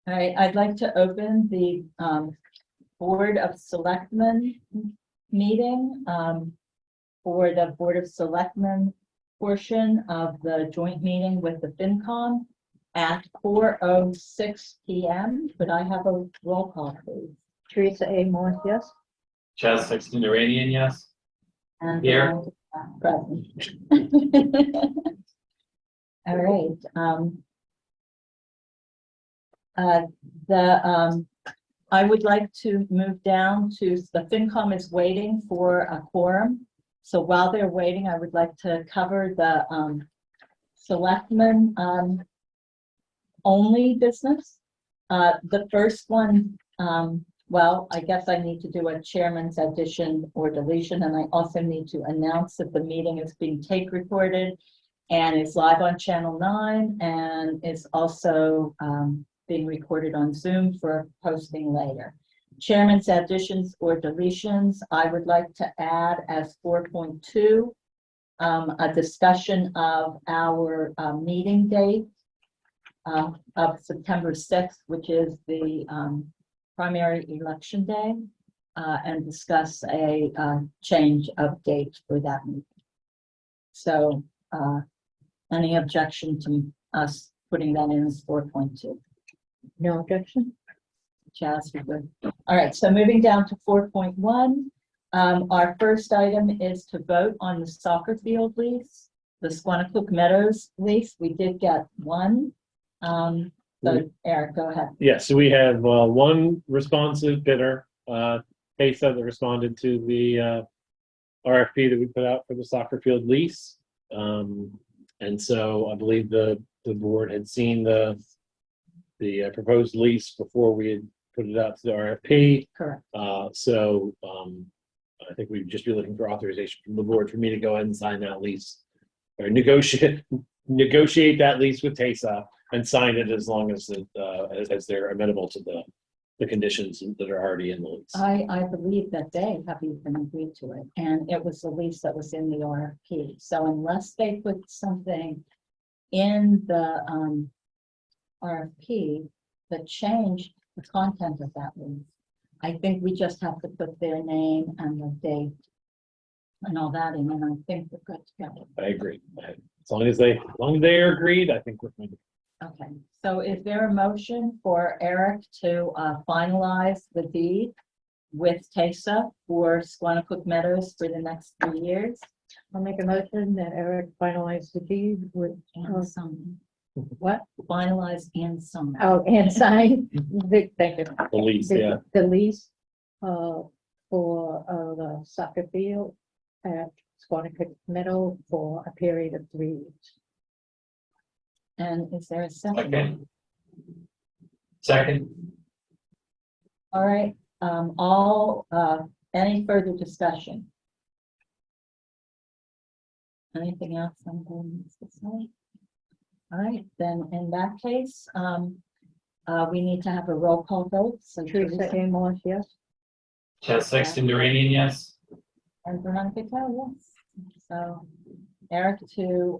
All right, I'd like to open the Board of Selectmen meeting for the Board of Selectmen portion of the joint meeting with the FinCom at 4:06 p.m. Could I have a roll call, please? Teresa A. Morris, yes. Chaz Sexton Iranian, yes. And Here. present. All right. I would like to move down to the FinCom is waiting for a quorum. So while they're waiting, I would like to cover the selectmen only business. The first one, well, I guess I need to do a chairman's addition or deletion, and I also need to announce that the meeting is being tape recorded and is live on Channel 9 and is also being recorded on Zoom for posting later. Chairman's additions or deletions, I would like to add as 4.2, a discussion of our meeting date of September 6th, which is the primary election day, and discuss a change of date for that meeting. So any objection to us putting that in as 4.2? No objection. Chaz, you're good. All right, so moving down to 4.1, our first item is to vote on the soccer field lease, the Squana Meadows lease. We did get one. So Eric, go ahead. Yeah, so we have one responsive bidder, PESA, that responded to the RFP that we put out for the soccer field lease. And so I believe the board had seen the proposed lease before we had put it out to the RFP. Correct. So I think we'd just be looking for authorization from the board for me to go ahead and sign that lease or negotiate that lease with PESA and sign it as long as they're amenable to the conditions that are already in the lease. I believe that they have even agreed to it, and it was the lease that was in the RFP. So unless they put something in the RFP that changed the content of that lease, I think we just have to put their name and the date and all that in, and I think we're good to go. I agree. As long as they're agreed, I think we're good. Okay, so is there a motion for Eric to finalize the deed with TESA for Squana Meadows for the next 3 years? I'll make a motion that Eric finalize the deed with, And sign. what? Finalize and sign. Oh, and sign, thank you. The lease, yeah. The lease, for, the soccer field at Squana Meadow for a period of 3 years. And is there a second? Okay. Second. All right, any further discussion? Anything else I'm going to say? All right, then in that case, we need to have a roll call vote. So Teresa A. Morris, yes. Chaz Sexton Iranian, yes. And Veronica Kell, yes. So Eric to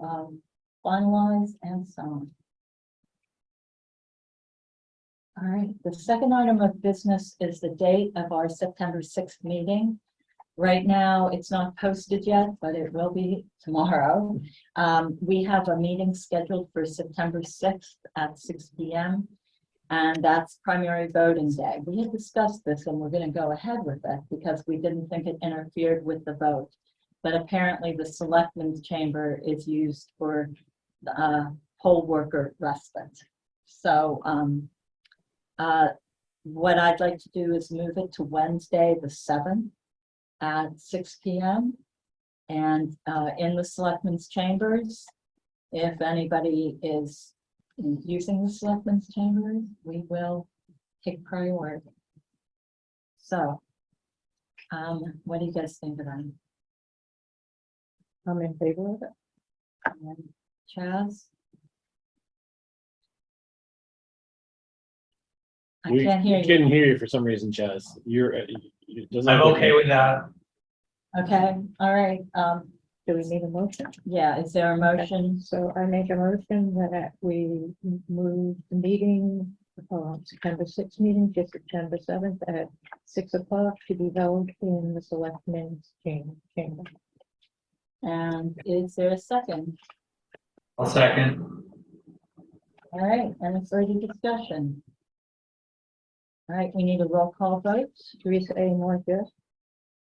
finalize and sign. All right, the second item of business is the date of our September 6th meeting. Right now, it's not posted yet, but it will be tomorrow. We have a meeting scheduled for September 6th at 6 p.m. and that's primary voting day. We had discussed this and we're going to go ahead with it because we didn't think it interfered with the vote. But apparently the selectmen's chamber is used for poll worker respite. So what I'd like to do is move it to Wednesday the 7th at 6 p.m. and in the selectmen's chambers, if anybody is using the selectmen's chambers, we will take priority. So what do you guys think of that? I'm in favor of it. And Chaz? I can't hear We you. couldn't hear you for some reason, Chaz. I'm okay with that. Okay, all right. Do we need a motion? Yeah, is there a motion? So I make a motion that we move the meeting September 6th meeting, just September 7th at 6 o'clock to be held in the selectmen's chamber. And is there a second? I'll second. All right, any further discussion? All right, we need a roll call vote, Teresa A. Moore, yes?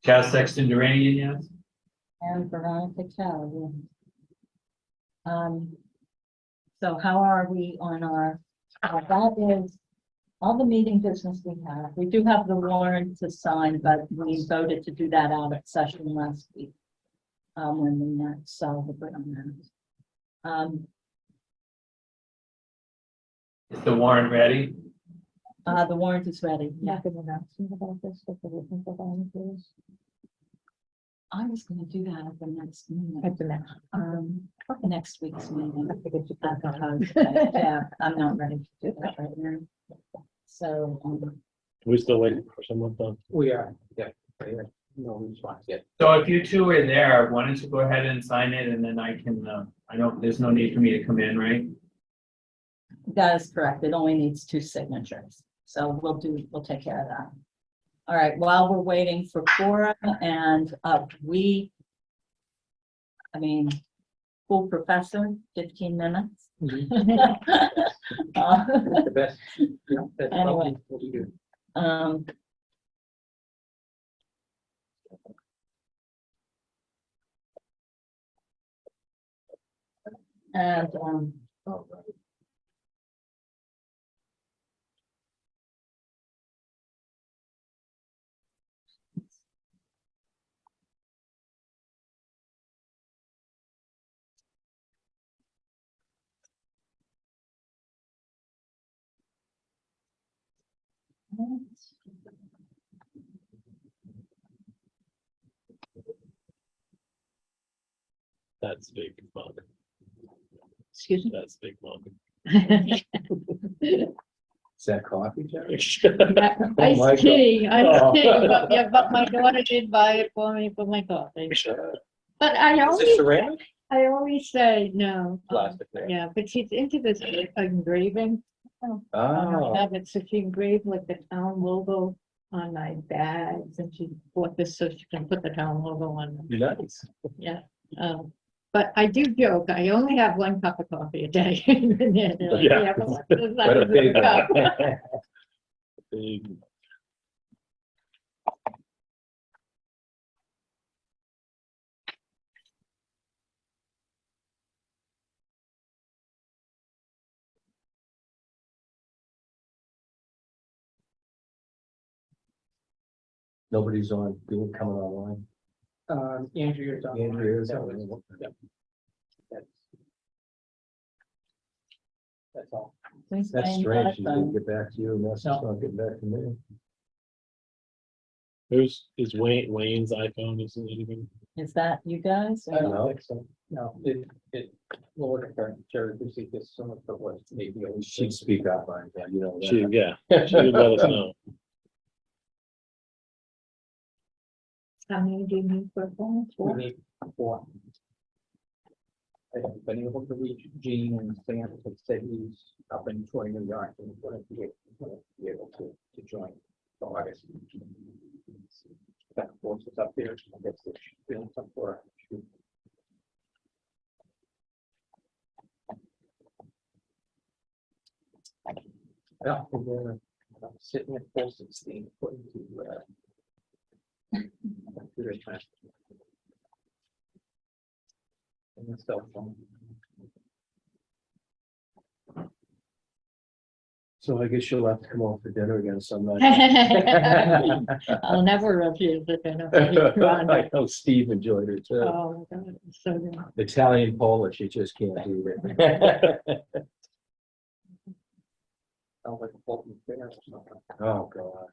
Chaz Sexton Duranian, yes? and Veronica Cal. So how are we on our, that is all the meeting business we have. We do have the warrant to sign, but we voted to do that out at session last week. When we met, so we're good on that. Is the warrant ready? The warrant is ready. Yeah, Make an announcement about this, but we're looking for volunteers. I was gonna do that at the next meeting, At the next. next week's meeting. I think it's a good time. Yeah, I'm not ready to do that right now. So, We still waiting for someone done. We are, yeah, no response yet. So if you two are there, why don't you go ahead and sign it and then I can, I don't, there's no need for me to come in, right? that is correct. It only needs 2 signatures. So we'll take care of that. All right, while we're waiting for Cora and full professor, 15 minutes. The best, you know, that's Anyway. what we do. And That's big mug. Excuse me? That's big mug. Is that coffee, Jerry? Iced my tea, Oh. iced tea, but, yeah, but my daughter did buy it for me for my coffee. But I Is it always, ceramic? I always say no. Plastic there. Yeah, but she's into this engraving. I Oh, have it, so she engraved like the town logo on my bags, and she bought this so she can put the town logo on them. nice. Yeah, but I do joke, I only have 1 cup of coffee a day. And they're like, Yeah. but what's the size What a of the big cup? Big. Nobody's on, people coming online. Andrea's on. Andrea's That on. was- That's that's all. please That's find strange, that, she didn't get back to you, and that's No. not getting back to me. Is Wayne's iPhone, isn't it even? Is that you guys? I or- don't think so. No, we'll look at her, Jerry, we see this, some of it was maybe. She'd speak up on that, you know. She, yeah, she would let us know. How many do you need for a phone? We 4? need 4. I haven't been able to reach Gene and Sam, but said he's up in Troy, New York, and he's going to be able to join for August. That force is up there, I guess they're feeling some for. Yeah, we're sitting at 416, according to computer time. And the cell phone. So I guess you'll have to come over for dinner again some night. I'll never refuse it. I know Steve enjoyed it too. Oh, my God, it's so good. Italian Polish, you just can't do it. Sounds like a Fulton Fair or something. Oh, God.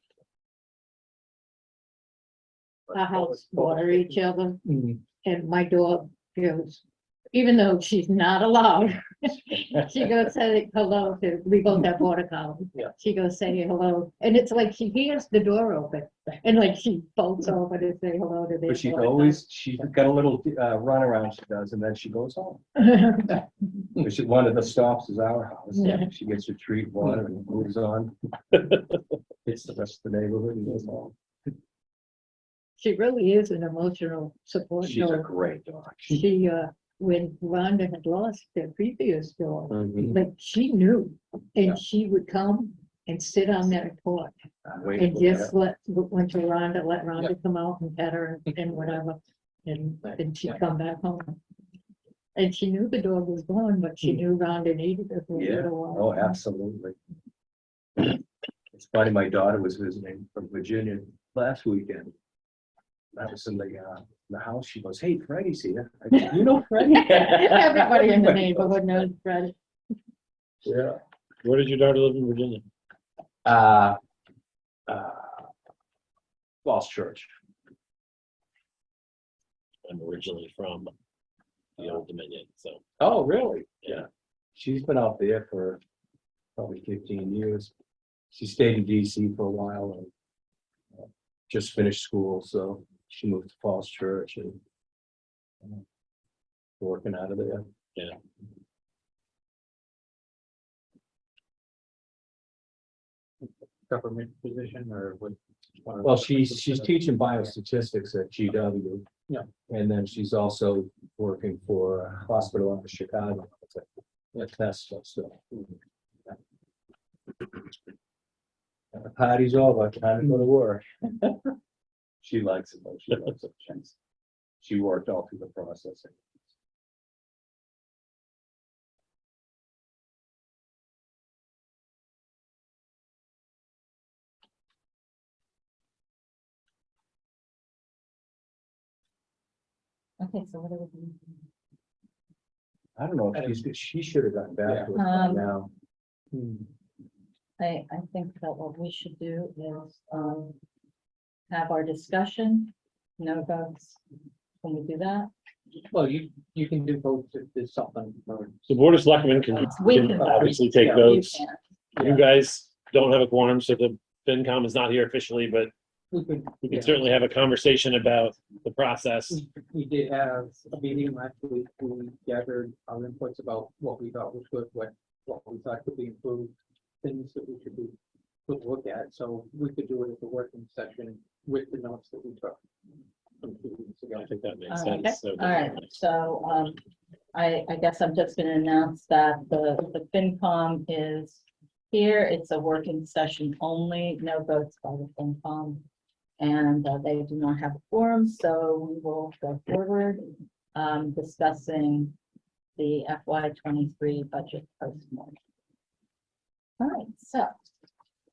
Our house water each other, Mm. and my dog goes even though she's not allowed. She goes say hello to, we both have border collies. Yeah. She goes say hello, and it's like she hears the door open, and like she bolts over to say hello to the. But she's got a little run around she does, and then she goes home. Which is one of the stops is our house. Yeah. She gets her treat water and moves on. It's the rest of the neighborhood and goes home. She really is an emotional support. She's a dog. great dog. She, when Rhonda had lost their previous dog, Mhm. like she knew, Yeah. and she would come and sit on that porch I'm waiting and for just that. went to Rhonda, let Rhonda come out and pet her and whatever, and she'd come back home. And she knew the dog was gone, but she knew Rhonda needed her for a Yeah, little oh, while. absolutely. It's funny, my daughter was visiting from Virginia last weekend. I was in the house, she goes, hey, Freddie's here. I go, you know Freddie? Everybody in the neighborhood knows Fred. Yeah. Where did your daughter live in Virginia? Falls Church. I'm originally from the Old Dominion, so. Oh, really? Yeah. She's been out there for probably 15 years. She stayed in DC for a while and just finished school, so she moved to Falls Church and working out of there. Yeah. Government position or what? Well, she's teaching biostatistics at GW. Yeah. And then she's also working for a hospital out of Chicago. That's stuff, so. The party's over, time to go to work. She likes it though, she loves it. She worked all through the process. Okay, so what are we doing? I don't know, if she should have gotten back to us by Um, now. I think that what we should do is, have our discussion, no votes. Can we do that? Well, you can do both if there's something. The Board of Selectmen can We can can- obviously take Yeah, You votes. can. You guys don't have a quorum, so the FinCom is not here officially, but We could, we can yeah. certainly have a conversation about the process. We did have a meeting last week, we gathered our inputs about what we thought was good, what we thought could be improved, things that we should be, could look at, so we could do it at the working session with the notes that we took from 2 weeks ago. I think that makes Okay. sense. So- All right, so, I guess I'm just gonna announce that the FinCom is here. It's a working session only, no votes by the FinCom. And they do not have a forum, so we will go forward, discussing the FY '23 budget postmark. All right, so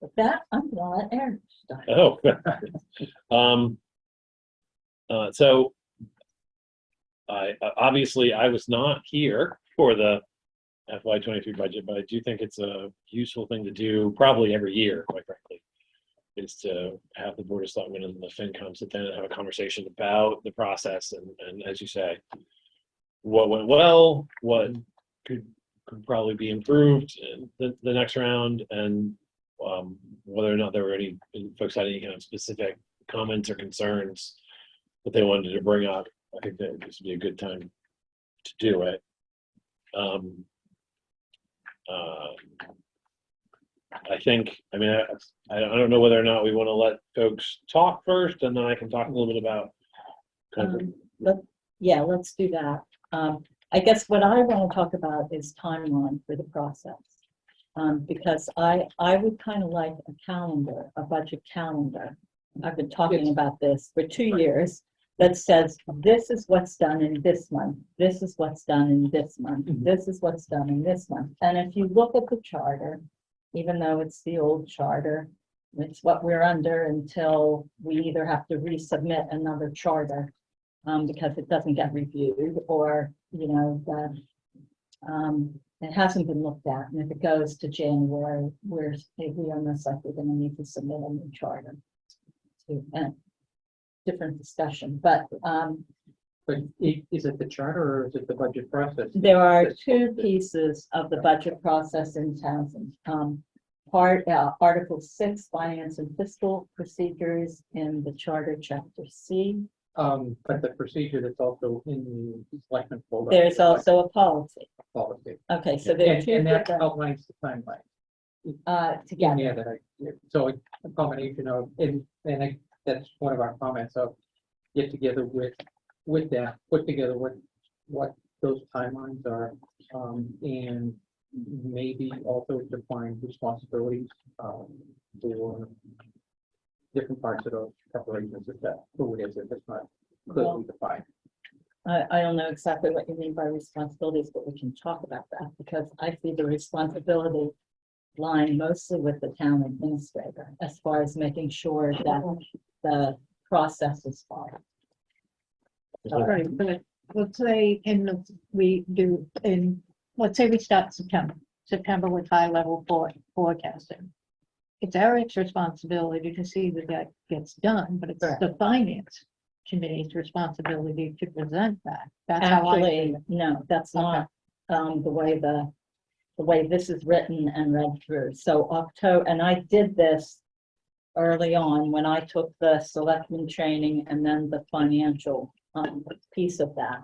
with that, I'm gonna let Aaron start. Oh. So obviously I was not here for the FY '23 budget, but I do think it's a useful thing to do probably every year, quite frankly, is to have the Board of Selectmen and the FinCom sit down and have a conversation about the process and as you say, what went well, what could probably be improved in the next round, and whether or not there were any folks had any kind of specific comments or concerns that they wanted to bring up. I think that this would be a good time to do it. I think, I mean, I don't know whether or not we want to let folks talk first, and then I can talk a little bit about kind of Yeah, let's do that. I guess what I want to talk about is timeline for the process. Because I would kind of like a calendar, a budget calendar. I've been talking about this for 2 years that says, this is what's done in this month. This is what's done in this month. This is what's done in this month. And if you look at the charter, even though it's the old charter, it's what we're under until we either have to resubmit another charter because it doesn't get reviewed, or, you know, that it hasn't been looked at. And if it goes to January, we are most likely going to need to submit a new charter to different discussion. But But is it the charter or is it the budget process? There are two pieces of the budget process in Townsend. Article 6, Finance and Fiscal Procedures in the Charter, Chapter C. But the procedure that's also in the selectmen folder. There's also a policy. Policy. Okay, so there are two And that different, outlines the timeline. together. Yeah, so it's a combination of, that's one of our comments of get together with that, put together what those timelines are, and maybe also define responsibilities, for different parts of those preparations, if that, who it is, if it's not clearly defined. I don't know exactly what you mean by responsibilities, but we can talk about that because I see the responsibility lying mostly with the town administrator as far as making sure that the process is followed. All right, but let's say let's say we start September with high level forecasting. It's Eric's responsibility to see that that gets done, but it's Correct. the finance committee's responsibility to present that. That's how I see Actually, it. no, that's not the way this is written and read through. So October, and I did this early on when I took the selectman training and then the financial piece of that.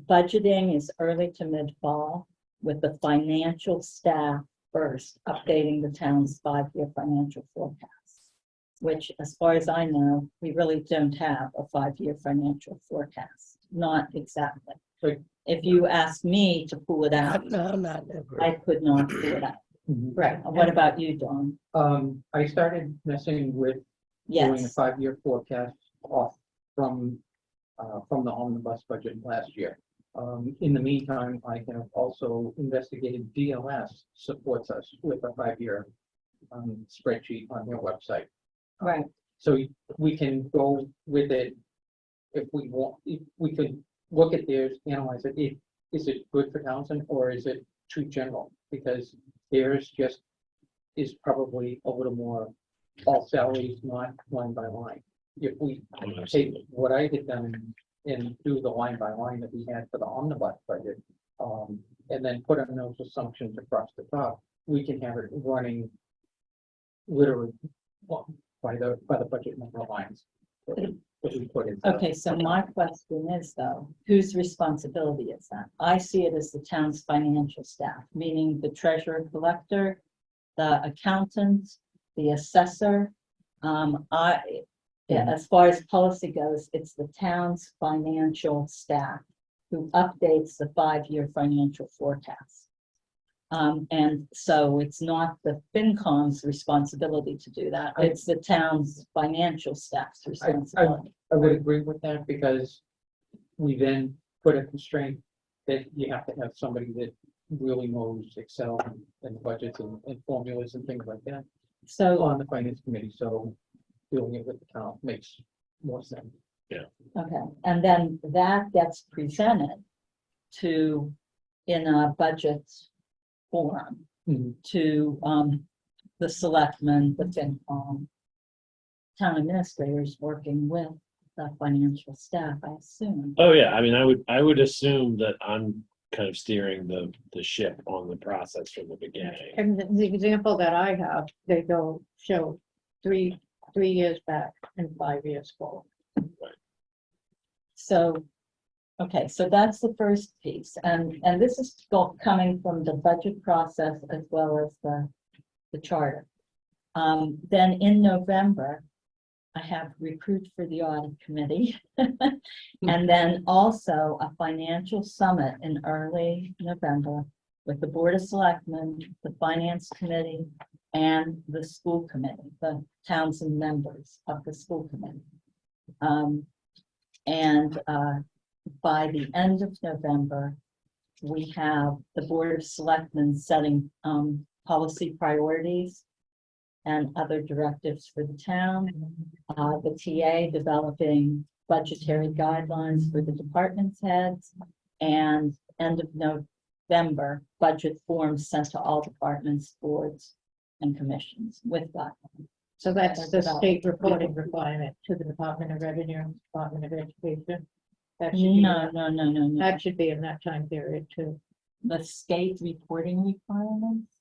Budgeting is early to mid-fall with the financial staff first updating the town's 5-year financial forecast, which as far as I know, we really don't have a 5-year financial forecast, not exactly. Right. If you ask me to pull it out, Not ever. I could not pull it out. Right, what about you, Dawn? I started messing with doing a Yes, 5-year forecast off from the omnibus budget last year. In the meantime, I have also investigated DLS supports us with a 5-year spreadsheet on their website. right, So we can go with it if we want, if we could look at theirs, analyze it. Is it good for Townsend or is it too general? Because theirs just is probably a little more all salaries, not line by line. If we take what I had done and do the line by line that we had for the omnibus budget, and then put in those assumptions across the top, we can have it running literally by the budget number lines that we put in. okay, so my question is though, whose responsibility is that? I see it as the town's financial staff, meaning the treasurer collector, the accountant, the assessor. As far as policy goes, it's the town's financial staff who updates the 5-year financial forecast. And so it's not the FinCom's responsibility to do that. It's the town's financial staff's responsibility. I would agree with that because we then put a constraint that you have to have somebody that really knows Excel and budgets and formulas and things like that So, on the finance committee. So doing it with the town makes more sense. okay, and then that gets presented in a budget forum to the selectmen, the FinCom, town administrators working with the financial staff, I assume. Oh, yeah, I mean, I would assume that I'm kind of steering the ship on the process from the beginning. And the example that I have, they go show three years back and 5 years forward. So, okay, so that's the first piece, and this is coming from the budget process as well as the charter. Then in November, I have recruit for the audit committee. And then also a financial summit in early November with the Board of Selectmen, the Finance Committee, and the school committee, the Townsend members of the school committee. By the end of November, we have the Board of Selectmen setting policy priorities and other directives for the town. The TA developing budgetary guidelines for the department's heads, and end of November, budget forms sent to all departments, boards, and commissions with guidelines. So that's the state reporting requirement to the Department of Revenue, Department of Education. That should be, No, no, no, no, no. that should be in that time period too. The state reporting requirements.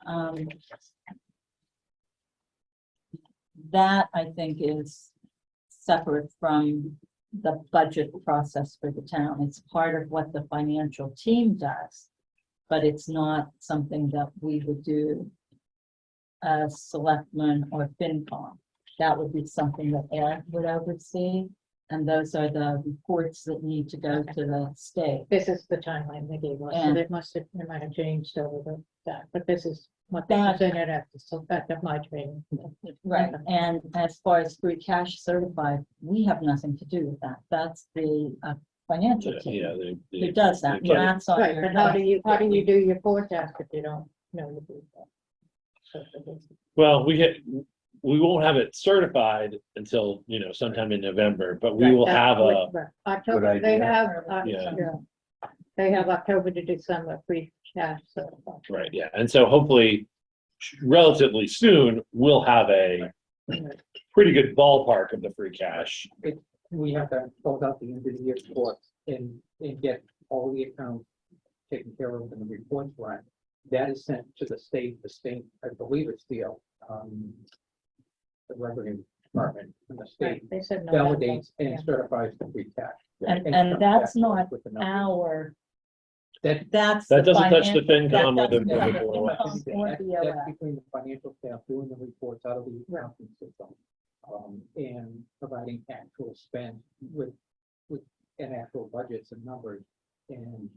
Um, That I think is separate from the budget process for the town. It's part of what the financial team does, but it's not something that we would do as selectmen or FinCom. That would be something that Eric would oversee, and those are the reports that need to go to the state. This is the timeline they gave us, so And- it might have changed over that, but this is what they That- presented at the, so back of my training. Right, and as far as free cash certified, we have nothing to do with that. That's the financial Yeah, team they, who does that. And they- that's on Right, your but how do list. you do your forecast if you don't know you do that? So, well, we won't have it certified until, sometime in November, but we right, will that's have a, right, October, Good they idea. have, Yeah. they have October to December free cash, so. right, yeah. And so hopefully relatively soon, we'll have a pretty good ballpark of the free cash. We have to close out the end of the year reports and get all the accounts taken care of and the reports run. That is sent to the state, I believe it's the revenue department, and the state Right, they said November, validates yeah. and certifies the free cash. And comes that's back not with the number. our, That- that's. That the doesn't touch the finan- FinCom that or the- doesn't touch That's the FinCom or that's BOS. between the financial staff doing the reports out of the accounting system. And providing actual spend with an actual budgets and numbers and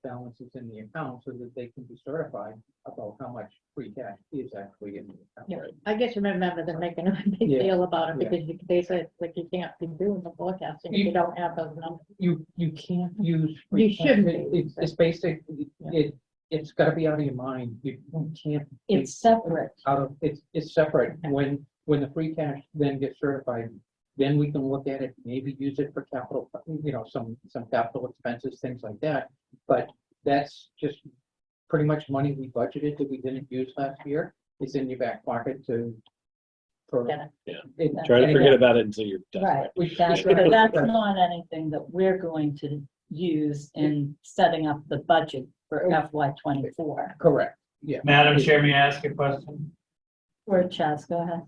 balances in the account so that they can be certified about how much free cash is actually in the account. Yeah, I just remember them making a big Yeah, deal about it yeah. because they said, like, you can't be doing the forecasting if you don't have those numbers. You can't use. You shouldn't be. It's basic, it's gotta be out of your mind. You can't. It's separate. Out of, it's separate. When the free cash then gets certified, then we can look at it, maybe use it for capital, some capital expenses, things like that. But that's just pretty much money we budgeted that we didn't use last year. It's in your back pocket for. Get it- Try to and forget again, about it until you're done. Right, we- that's, we- but that's not anything that we're going to use in setting up the budget for FY '24. Correct, yeah. Madam Chair, may I ask a question? Or Chaz, go ahead.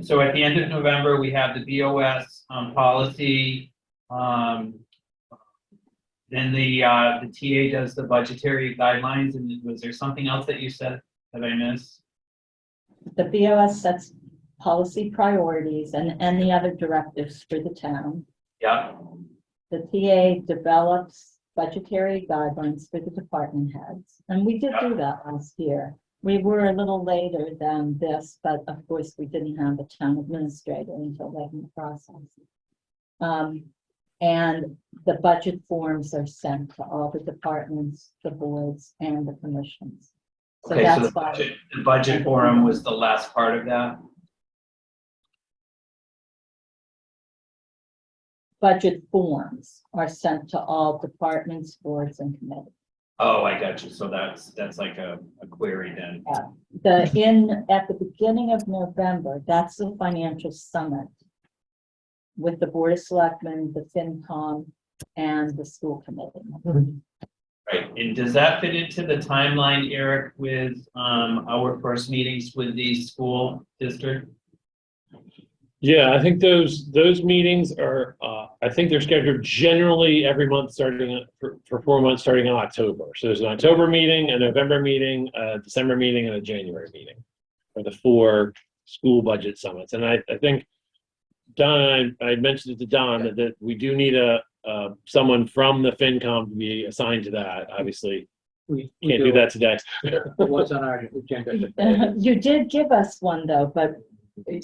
So at the end of November, we have the BOS policy. Then the TA does the budgetary guidelines, and was there something else that you said that I missed? The BOS sets policy priorities and any other directives for the town. Yeah, The TA develops budgetary guidelines for the department heads, and we did do that last year. We were a little later than this, but of course, we didn't have a town administrator until late in the process. And the budget forms are sent to all the departments, the boards, and the commissions. So okay, so that's why the budget forum was the last part of that? budget forms are sent to all departments, boards, and committees. Oh, I got you. So that's like a query then. At the beginning of November, that's the financial summit with the Board of Selectmen, the FinCom, and the school committee. Right, and does that fit into the timeline, Eric, with our first meetings with the school district? Yeah, I think those meetings are, I think they're scheduled generally every month starting for 4 months, starting in October. So there's an October meeting, a November meeting, a December meeting, and a January meeting for the 4 school budget summits. And I think Don, I mentioned it to Don that we do need someone from the FinCom to be assigned to that. Obviously, We can't do that today. It was on our agenda. You did give us one though, but,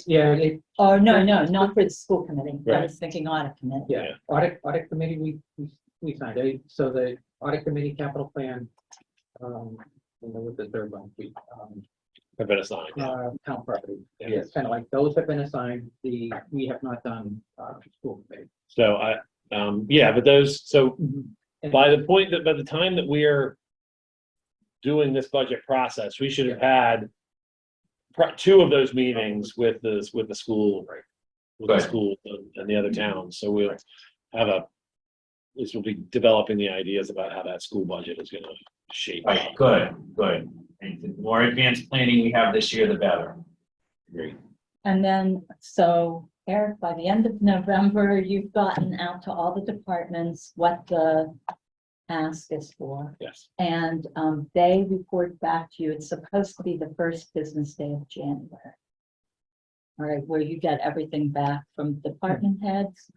Yeah, oh, no, not for the school committee. I Right. was thinking audit committee. yeah, audit committee, we signed it. So the audit committee capital plan, with the third one, Have been assigned. town property. Yeah. It's kind of like those have been assigned, we have not done, school committee. So yeah, but those, so And- by the time that we're doing this budget process, we should have had 2 of those meetings with the school with the Good. schools and the other towns. So we'll have at least we'll be developing the ideas about how that school budget is gonna shape Right, up. good, good. And the more advanced planning we have this year, the better. Great. And then, so Eric, by the end of November, you've gotten out to all the departments what the ask is for. Yes. And they report back to you. It's supposed to be the first business day of January. All right, where you get everything back from department heads.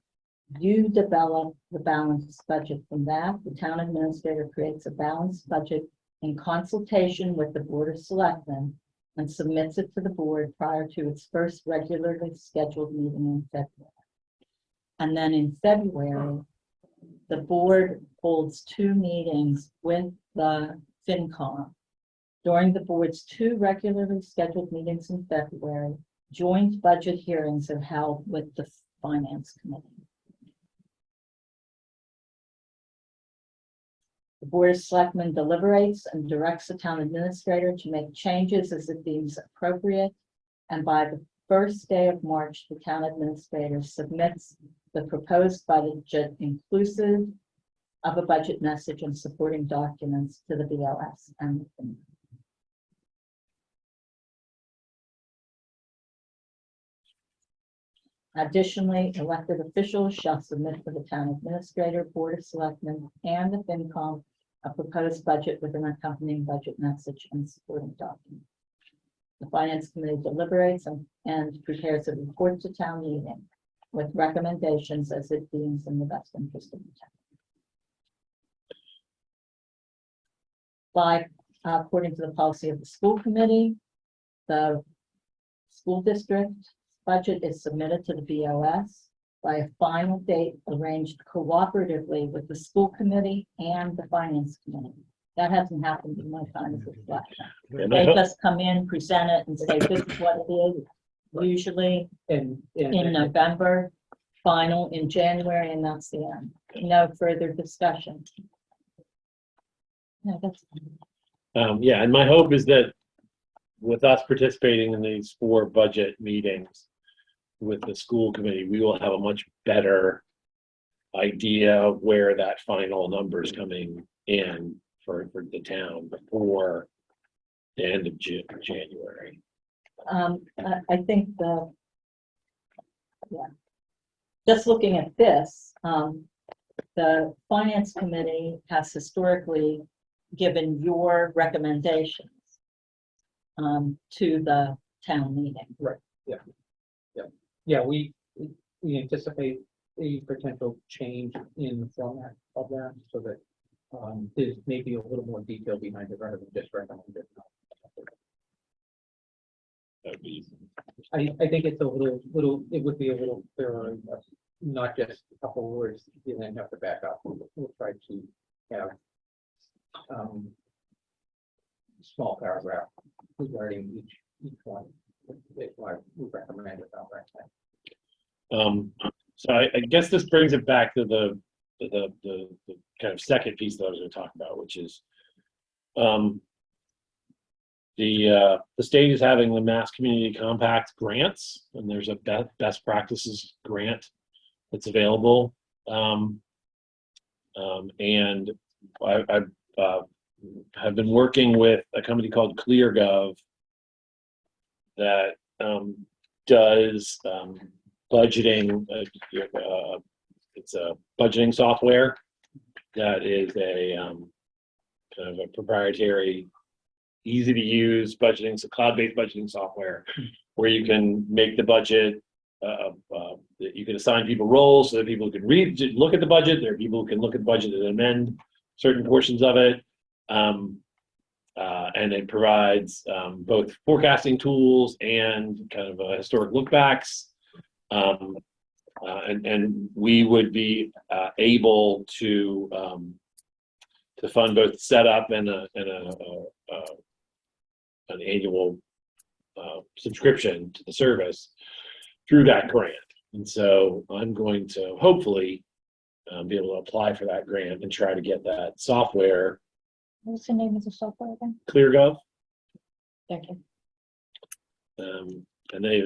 You develop the balanced budget from that. The town administrator creates a balanced budget in consultation with the Board of Selectmen and submits it to the board prior to its first regularly scheduled meeting in February. And then in February, the board holds 2 meetings with the FinCom. During the board's 2 regularly scheduled meetings in February, joint budget hearings are held with the Finance Committee. The Board of Selectmen deliberates and directs the town administrator to make changes as it deems appropriate. And by the first day of March, the town administrator submits the proposed budget inclusive of a budget message and supporting documents to the BOS and the FinCom. Additionally, elected officials shall submit to the town administrator, Board of Selectmen, and the FinCom a proposed budget with an accompanying budget message and supporting document. The Finance Committee deliberates and prepares a report to town meeting with recommendations as it deems in the best interest of the town. According to the policy of the school committee, the school district budget is submitted to the BOS by a final date arranged cooperatively with the school committee and the finance committee. That hasn't happened in my time as a selectman. And I They hope, just come in, present it, and say, this is what it is. Usually And in November, final in January, and that's the end. No further discussion. No, that's. yeah, and my hope is that with us participating in these 4 budget meetings with the school committee, we will have a much better idea of where that final number is coming in for the town before the end of January. I think just looking at this, the finance committee has historically given your recommendations to the town meeting. yeah, we anticipate a potential change in the format of that so that there's maybe a little more detail behind it rather than just recommended. That would be I think it's a little, it would be a little clearer, not just a couple words, you then have to back up. We'll try to have small paragraph regarding each one. That's why we recommend it outright. So I guess this brings it back to the kind of second piece that I was going to talk about, which is the state is having the Mass Community Compact grants, and there's a best practices grant that's available. And I have been working with a company called ClearGov that does budgeting. It's a budgeting software that is a kind of a proprietary, easy to use budgeting, so cloud-based budgeting software where you can make the budget. You can assign people roles so that people can look at the budget. There are people who can look at the budget and amend certain portions of it. And it provides both forecasting tools and kind of historic lookbacks. And we would be able to fund both setup and an annual subscription to the service through that grant. And so I'm going to hopefully be able to apply for that grant and try to get that software. What's the name of the software again? ClearGov. Thank you. And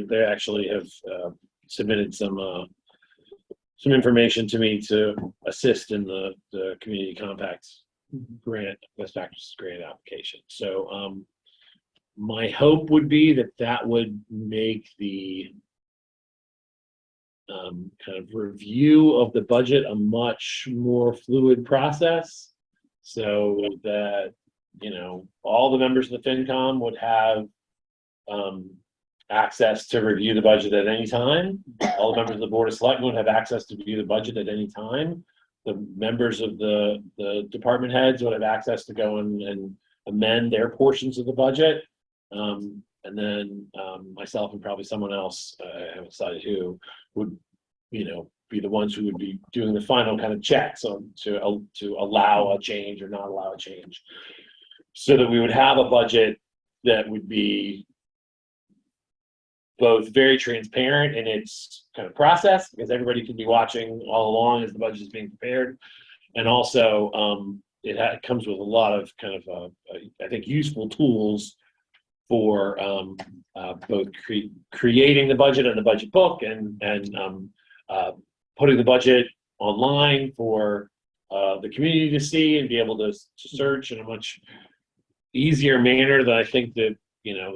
they actually have submitted some information to me to assist in the community compact grant, best practices grant application. So my hope would be that that would make the kind of review of the budget a much more fluid process, so that, you know, all the members of the FinCom would have access to review the budget at any time. All the members of the Board of Selectmen would have access to view the budget at any time. The members of the department heads would have access to go and amend their portions of the budget. And then myself and probably someone else, I haven't decided who, would, you know, be the ones who would be doing the final kind of checks on to allow a change or not allow a change, so that we would have a budget that would be both very transparent in its kind of process, because everybody can be watching all along as the budget is being prepared, and also it comes with a lot of kind of I think useful tools for both creating the budget and the budget book, and putting the budget online for the community to see and be able to search in a much easier manner than I think that, you know,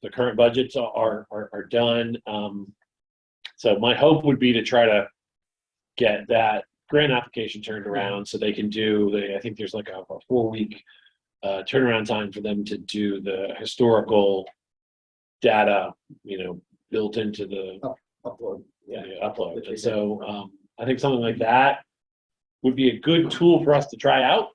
the current budgets are done. So my hope would be to try to get that grant application turned around so they can do I think there's like a 4-week turnaround time for them to do the historical data, you know, built into the Upload. upload. And so I think something like that would be a good tool for us to try out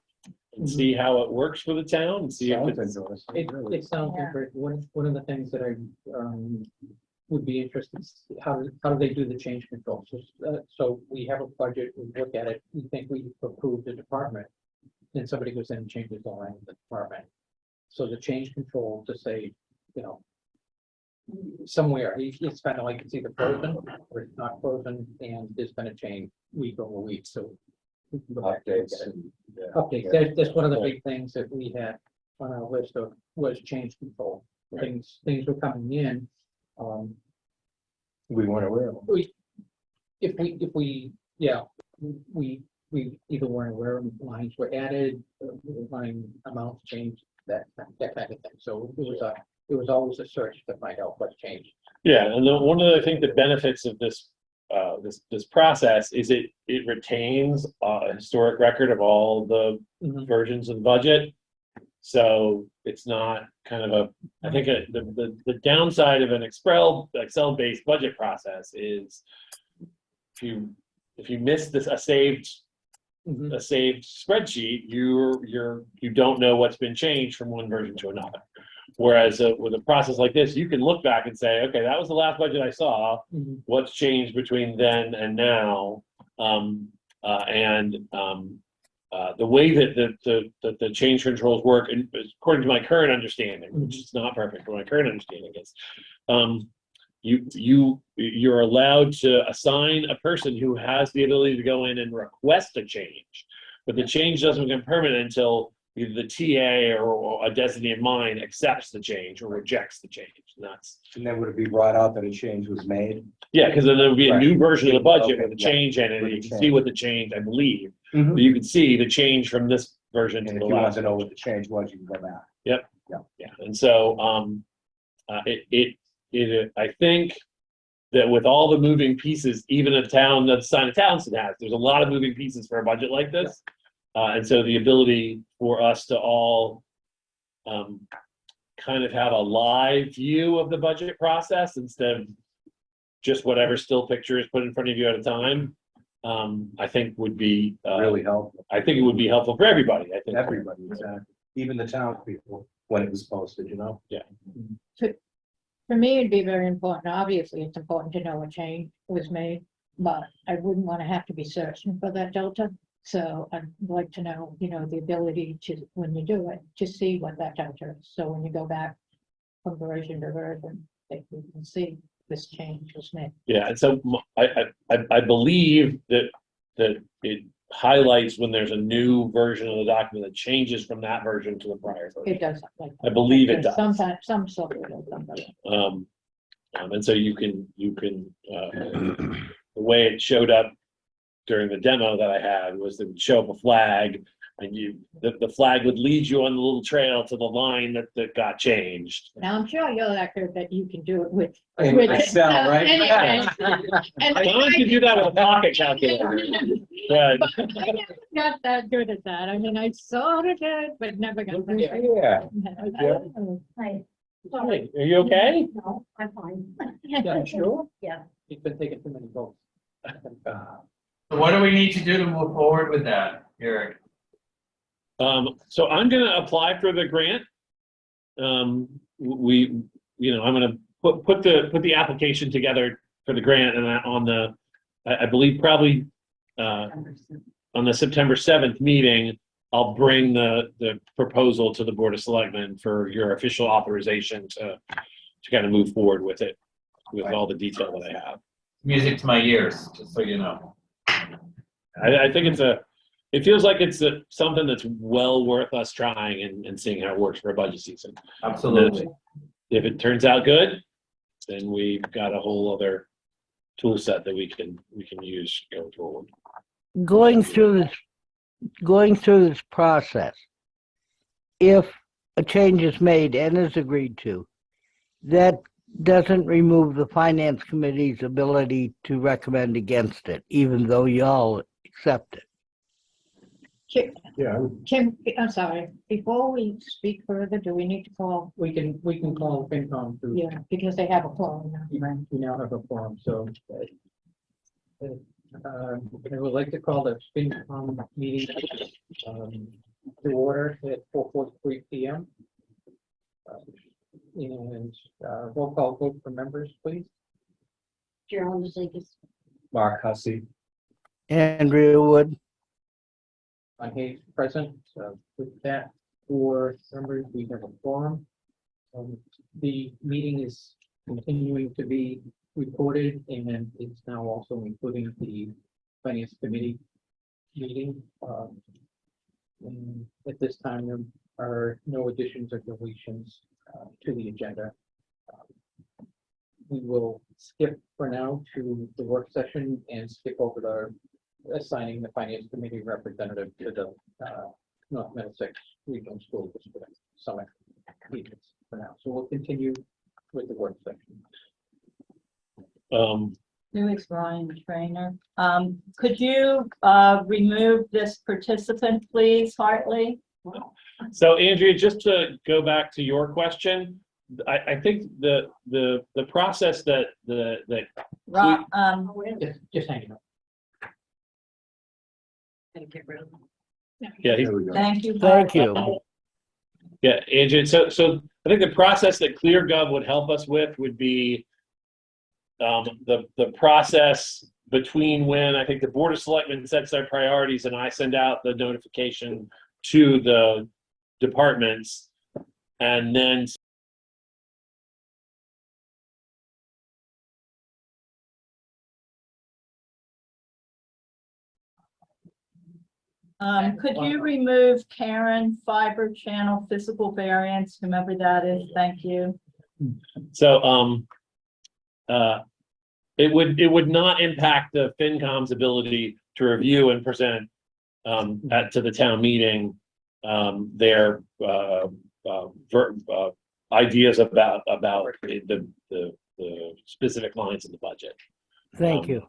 and see how it works for the town, and see if Sounds it's, interesting. It sounds Yeah. great. One of the things that I would be interested, how do they do the change control? So we have a budget, we look at it, we think we approved the department, then somebody goes in and changes the line of the department. So the change control to say, you know, somewhere, it's kind of like it's either frozen or it's not frozen, and there's been a change week over week, so. we can go back and look Updates. at it. and, yeah. Updates, that's one of the big things that we had on our list of, was change control. Things were coming in, We weren't aware of them. if we, yeah, we either weren't aware of lines were added, line amounts changed, that kind of thing. So it was always a search to find out what changed. yeah. And then one of the things that benefits of this this process is it retains a historic record of all the versions of the budget. So it's not kind of I think the downside of an Excel based budget process is if you miss a saved spreadsheet, you don't know what's been changed from one version to another. Whereas with a process like this, you can look back and say, okay, that was the last budget I saw. What's changed between then and now? The way that the change controls work, and according to my current understanding, which is not perfect, but my current understanding is, you're allowed to assign a person who has the ability to go in and request a change, but the change doesn't become permanent until either the TA or a designee of mine accepts the change or rejects the change. And then would it be brought out that a change was made? Yeah, because then there would be a new Right. version of the budget Okay, with a yeah. change in it. With You the can change. see what the change, I believe. Mhm. You can see the change from this version to And the if you want last. to know what the change was, you can go back. Yeah, and so I think that with all the moving pieces, even a town that's signed a Townsend has, there's a lot of moving pieces for a budget like this. And so the ability for us to all kind of have a live view of the budget process instead of just whatever still picture is put in front of you at a time, I think would be Really helpful. I think it would be helpful for everybody. I think Everybody, exactly. Even the townspeople, when it was posted, you know? For me, it'd be very important. Obviously, it's important to know what change was made, but I wouldn't want to have to be searching for that delta. So I'd like to know, you know, the ability to, when you do it, to see what that delta is. So when you go back from version to version, that you can see this change was made. Yeah, and so I believe that it highlights when there's a new version of the document that changes from that version to the prior version. It does. Like I believe it does. Sometimes, some software does something. And so you can, the way it showed up during the demo that I had was it would show up a flag, and the flag would lead you on the little trail to the line that got changed. Now, I'm sure you're that good that you can do it with. In with Excel, right? anyway. And John can do that with a pocket calculator. But But I never got that good at that. I mean, I sort of did, but never got that. Yeah. Hi. Hey, are you okay? No, I'm fine. Yeah, sure. Yeah. He's been taking too many votes. So what do we need to do to move forward with that, Eric? So I'm gonna apply for the grant. I'm gonna put the application together for the grant, and I believe probably on the September 7th meeting, I'll bring the proposal to the Board of Selectmen for your official authorization to kind of move forward with it, with all the detail that I have. Music to my ears, just so you know. I think it feels like it's something that's well worth us trying and seeing how it works for a budget season. Absolutely. If it turns out good, then we've got a whole other tool set that we can use going forward. Going through this process, if a change is made and is agreed to, that doesn't remove the finance committee's ability to recommend against it, even though y'all accept it. Yeah. I'm sorry, before we speak further, do we need to call? We can call FinCom to. Yeah, because they have a quorum now. We now have a forum, so. I would like to call the FinCom meeting to order at 4:43 p.m. And roll call vote for members, please. Gerald Zegas. Mark Hussey. Andrea Wood, On Hayes present, so with that, for members, we have a forum. The meeting is continuing to be recorded, and it's now also including the Finance Committee meeting. And at this time, there are no additions or deletions to the agenda. We will skip for now to the work session and skip over the assigning the Finance Committee representative to the North Middlesex Regional School District Summit meetings for now. So we'll continue with the work session. Felix Ryan Trainer. Could you remove this participant, please, Hartley? So Andrea, just to go back to your question, I think the process that Just hang on. yeah, There we go. Thank you. thank Hartley. you. Yeah, Andrea, so I think the process that ClearGov would help us with would be the process between when I think the Board of Selectmen sets their priorities and I send out the notification to the departments, and then Could you remove Karen, fiber channel, physical variance, whomever that is? Thank you. so it would not impact the FinCom's ability to review and present to the town meeting their ideas about the specific lines in the budget. Thank you.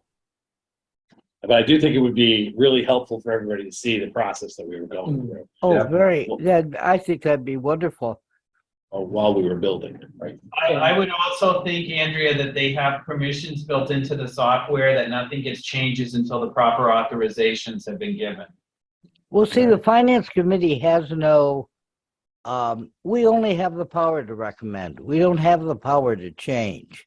But I do think it would be really helpful for everybody to see the process that we were going through Oh, Yeah. I think that'd be wonderful. while we were building it, right? I would also think, Andrea, that they have permissions built into the software that nothing gets changes until the proper authorizations have been given. Well, see, the finance committee has no, we only have the power to recommend. We don't have the power to change.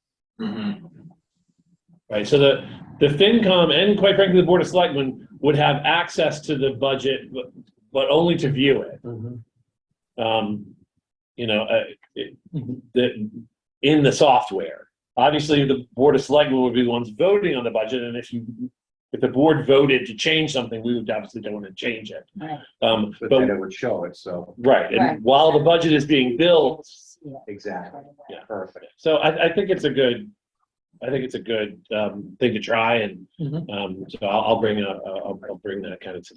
Right, so the FinCom and quite frankly, the Board of Selectmen would have access to the budget, but only to view it. In the software. Obviously, the Board of Selectmen would be the ones voting on the budget, and if the board voted to change something, we would obviously don't want to change it. Right. But then it would show it, so. Right, and Right. while the budget is being built, Exactly. Yeah. Perfect. So I think it's a good, thing to try, and so I'll bring I'll bring that kind of to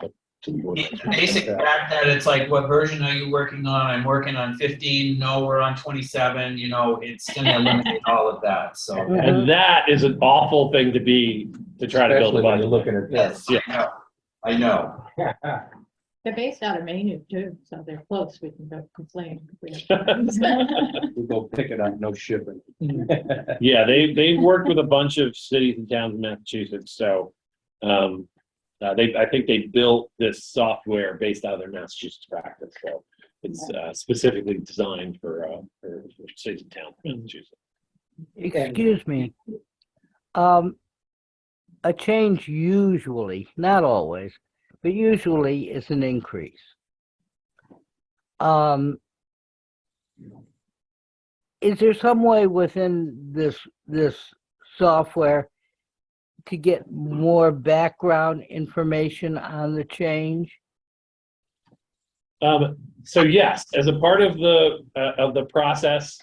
the board. Basic fact that it's like, what version are you working on? I'm working on 15. No, we're on 27. You know, it's going to eliminate all of that. So And that is an awful thing to try to build a Especially when you're budget. looking at this. yes, I know. They're based out of Maine too, so they're close, we can go complain. We go pick it up, no shipping. Yeah, they've worked with a bunch of cities and towns in Massachusetts, so I think they built this software based out of their Massachusetts practice, so it's specifically designed for cities and towns in Massachusetts. Excuse me. A change usually, not always, but usually is an increase. Is there some way within this software to get more background information on the change? So yes, as a part of the process,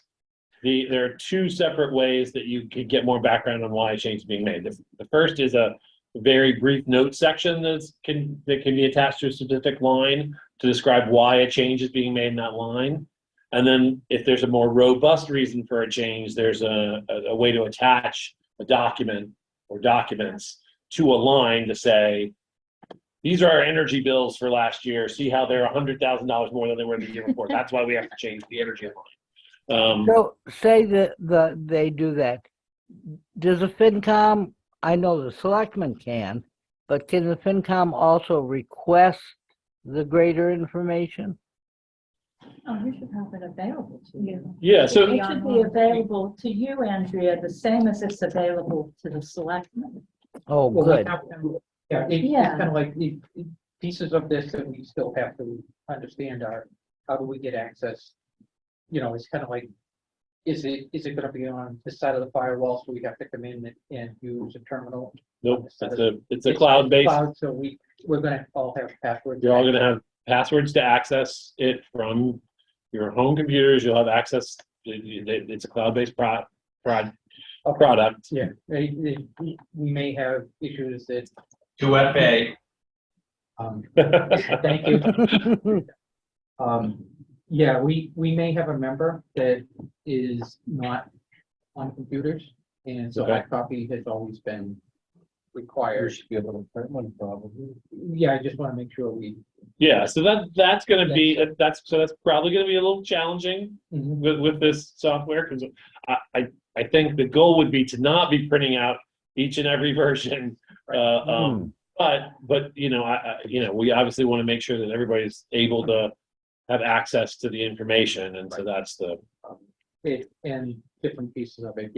there are two separate ways that you can get more background on why a change is being made. The first is a very brief note section that can be attached to a specific line to describe why a change is being made in that line. And then if there's a more robust reason for a change, there's a way to attach a document or documents to a line to say, these are our energy bills for last year. See how they're $100,000 more than they were the year before. That's why we have to change the energy line. So say that they do that. Does the FinCom, I know the selectmen can, but can the FinCom also request the greater information? Oh, you should have it available to you. Yeah, so It should be available to you, Andrea, the same as it's available to the selectmen. Oh, Well, we good. have to- Yeah, it's Yeah. kind of like the pieces of this that we still have to understand are, how do we get access? You know, it's kind of like, is it gonna be on this side of the firewall, so we have to come in and use a terminal? nope, it's a cloud-based. Cloud, so we're gonna all have passwords. You're all going to have passwords to access it from your home computers. You'll have access. It's a cloud-based product. Yeah, we may have issues that, 2FA. thank you. Yeah, we may have a member that is not on computers, and so Okay. that copy has always been There required. should be a little print one probably. Yeah, I just want to make sure we. Yeah, so that's going to be that's probably going to be a little challenging with this software, because I think the goal would be to not be printing out each and every version. But you know, we obviously want to make sure that everybody's able to have access to the information, and so that's the And different pieces of it,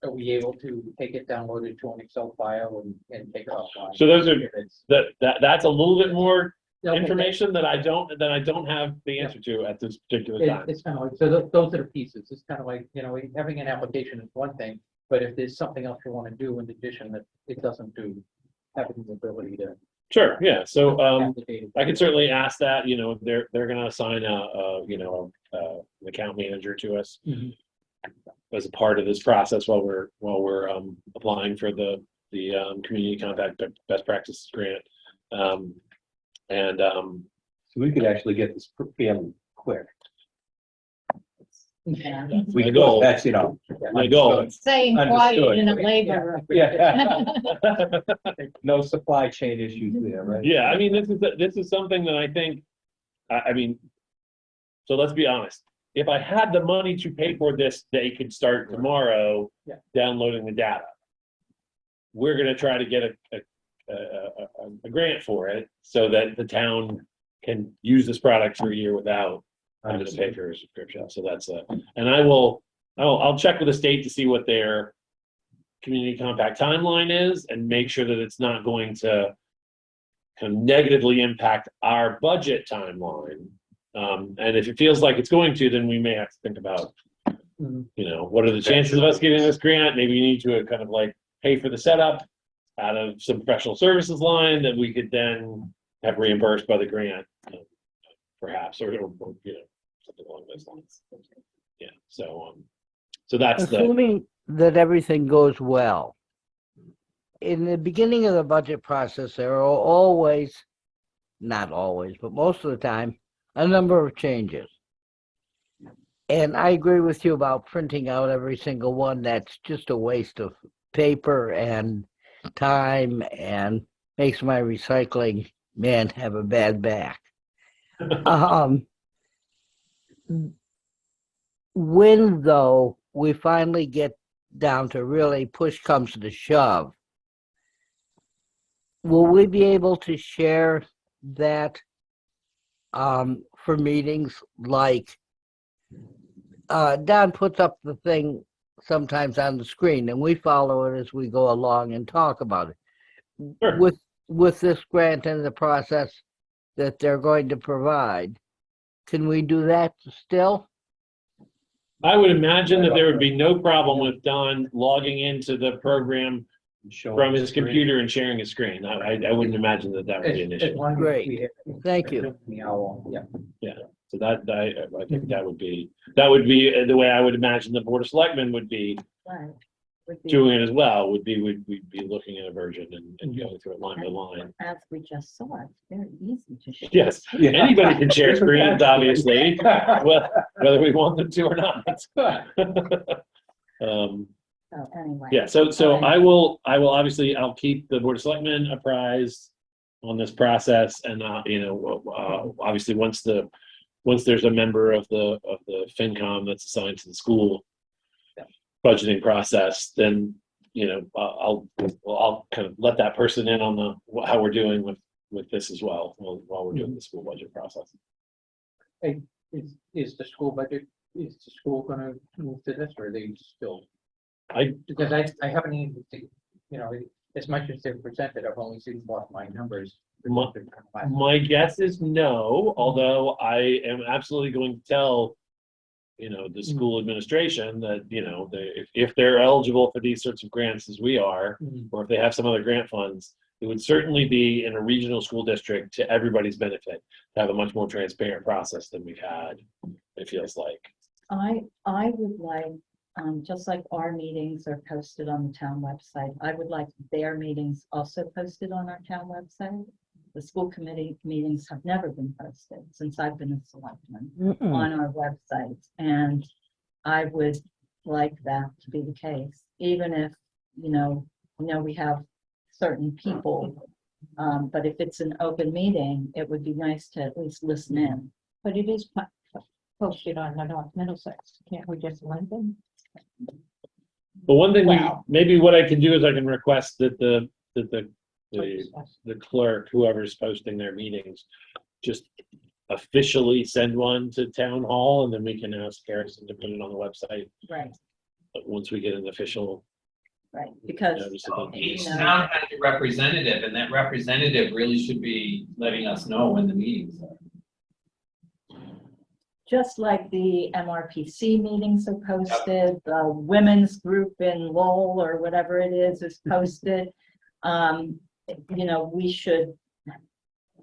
are we able to take it, download it to an Excel file and take it offline? So those are- If it's- that's a little bit more Okay, information that I don't have the answer to at this particular time. It's kind of like, so those are the pieces. It's kind of like, you know, having an application is one thing, but if there's something else you want to do in addition that it doesn't do, having the ability to. Sure, yeah. So have the data. I can certainly ask that. You know, they're going to assign an account manager to us Mhm. as a part of this process while we're applying for the community compact best practices grant. So we could actually get this fairly quick. Yeah. We My could, goal. that's, you know. My goal. understood. Saying quiet Understood. in a labor. Yeah. No supply chain issues there, right? Yeah, I mean, this is something that I think, I mean, so let's be honest. If I had the money to pay for this, they could start tomorrow Yeah. downloading the data. We're gonna try to get a grant for it so that the town can use this product for a year without having to pay for a subscription. So that's and I'll check with the state to see what their community compact timeline is and make sure that it's not going to kind of negatively impact our budget timeline. And if it feels like it's going to, then we may have to think about, Mhm. you know, what are the chances of us getting this grant? Maybe you need to kind of like pay for the setup out of some professional services line that we could then have reimbursed by the grant, perhaps, or you know. something along those lines. Yeah, so that's the, Assuming that everything goes well, in the beginning of the budget process, there are always, not always, but most of the time, a number of changes. And I agree with you about printing out every single one. That's just a waste of paper and time and makes my recycling man have a bad back. When, though, we finally get down to really push comes to shove, will we be able to share that for meetings? Like Don puts up the thing sometimes on the screen and we follow it as we go along and talk about it. Sure. With this grant and the process that they're going to provide, can we do that still? I would imagine that there would be no problem with Don logging into the program from his computer and sharing his screen. I wouldn't imagine that that would be an issue. Great. Thank you. Yeah. So that, I think that would be the way I would imagine the Board of Selectmen would be Right. Would be- doing it as well, we'd be looking at a version and going through it line by line. As we just saw, it's very easy to share. Yes, anybody can share screens, obviously, whether we want them to or not. So anyway. Yeah, so Alright. I will obviously, I'll keep the Board of Selectmen apprised on this process, and obviously once there's a member of the FinCom that's assigned to the school budgeting process, then I'll kind of let that person in on how we're doing with this as well while we're doing the school budget process. Hey, is the school gonna move to this, or are they still? Because I haven't even seen, as much as they're presented, I've only seen what my numbers. My guess is no, although I am absolutely going to tell the school administration that if they're eligible for these sorts of grants as we are, or if they have some other grant funds, it would certainly be in a regional school district to everybody's benefit to have a much more transparent process than we've had, it feels like. I would like, just like our meetings are posted on the town website, I would like their meetings also posted on our town website. The school committee meetings have never been posted since I've been a selectman on our website. And I would like that to be the case, even if, we have certain people. But if it's an open meeting, it would be nice to at least listen in. But it is posted on the North Middlesex. Can't we just link them? But one thing Wow. maybe what I can do is I can request that the clerk, whoever's posting their meetings, just officially send one to town hall, and then we can ask Harrison to put it on the website Right, once we get an official right, because notice of the Each meeting. town has a representative, and that representative really should be letting us know when the meetings are. just like the MRPC meetings are posted, the women's group in Lowell or whatever it is posted.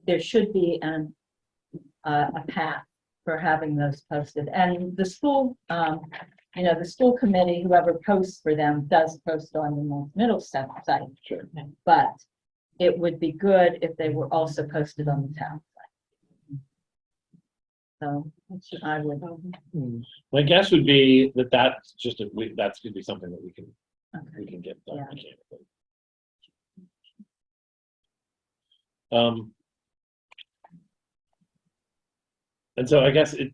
There should be a path for having those posted. And the school, the school committee, whoever posts for them, does post on the North Middlesex site. Sure. But it would be good if they were also posted on the town site. So I would. My guess would be that that's that's going to be something that we can get done Yeah. mechanically. And so I guess did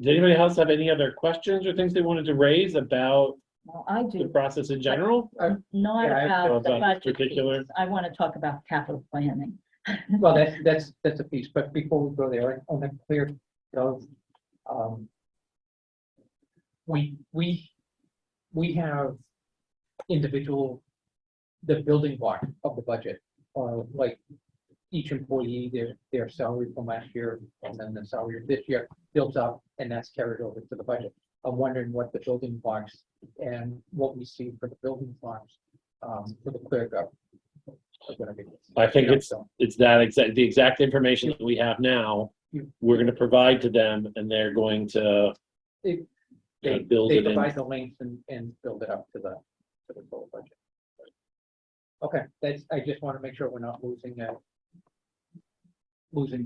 anybody else have any other questions or things they wanted to raise about Well, I the do, process in general? not Yeah, about the about budget particular- piece. I want to talk about capital planning. Well, that's a piece, but before we go there, on the clear, we have the building block of the budget, like each employee, their salary from last year, and then the salary of this year built up, and that's carried over to the budget. I'm wondering what the building blocks and what we see for the building blocks for the clear gov are gonna be. I think it's the exact information that we have now we're gonna provide to them and they're going to They, build they it in. provide the links and build it up to the total budget. Okay, I just want to make sure we're not losing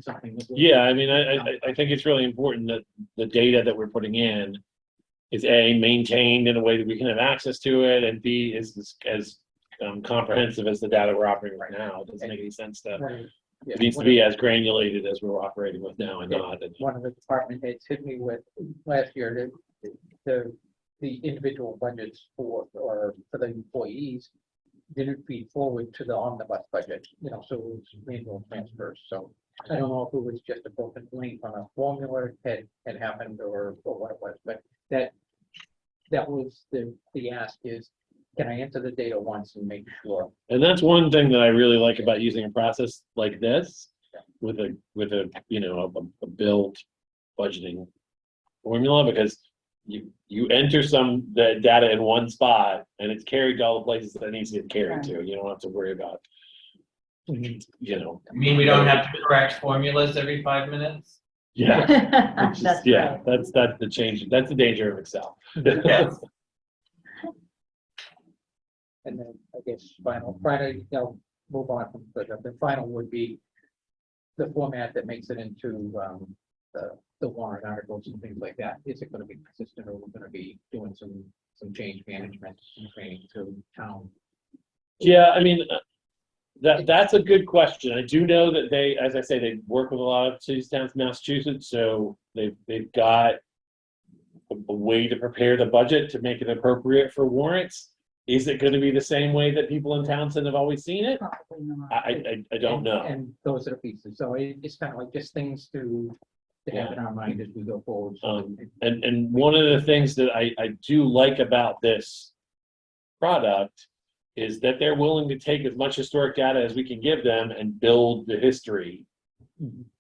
something. Yeah, I mean, I think it's really important that the data that we're putting in is A, maintained in a way that we can have access to it, and B, is as comprehensive as the data we're operating right now. It doesn't make any sense to, Yeah, it needs to be as granulated as we're operating with now and Yeah. not. And one of the department heads hit me with last year, the individual budgets for the employees didn't feed forward to the omnibus budget, so it was manual transfers, so I don't know if it was just a broken link on a formula had happened or what it was, but that was the ask is, can I enter the data once and make sure? And that's one thing that I really like about using a process like this with a a build budgeting formula, because you enter the data in one spot and it's carried to all the places that it needs to get carried to. You don't have to worry about, I mean, we don't have to correct formulas every 5 minutes? yeah. It's That's just, yeah, right. that's the change. That's the danger of Excel. Yes. And then I guess finally, move on from the final would be the format that makes it into the warrant articles and things like that. Is it going to be consistent, or we're going to be doing some change management and training to town? Yeah, I mean, that's a good question. I do know that they, as I say, they work with a lot of cities, towns in Massachusetts, so they've got a way to prepare the budget to make it appropriate for warrants. Is it going to be the same way that people in Townsend have always seen it? Probably not. I don't know. And those are the pieces. So it's kind of like just things to have in our mind as we go forward. So And one of the things that I do like about this product is that they're willing to take as much historic data as we can give them and build the history,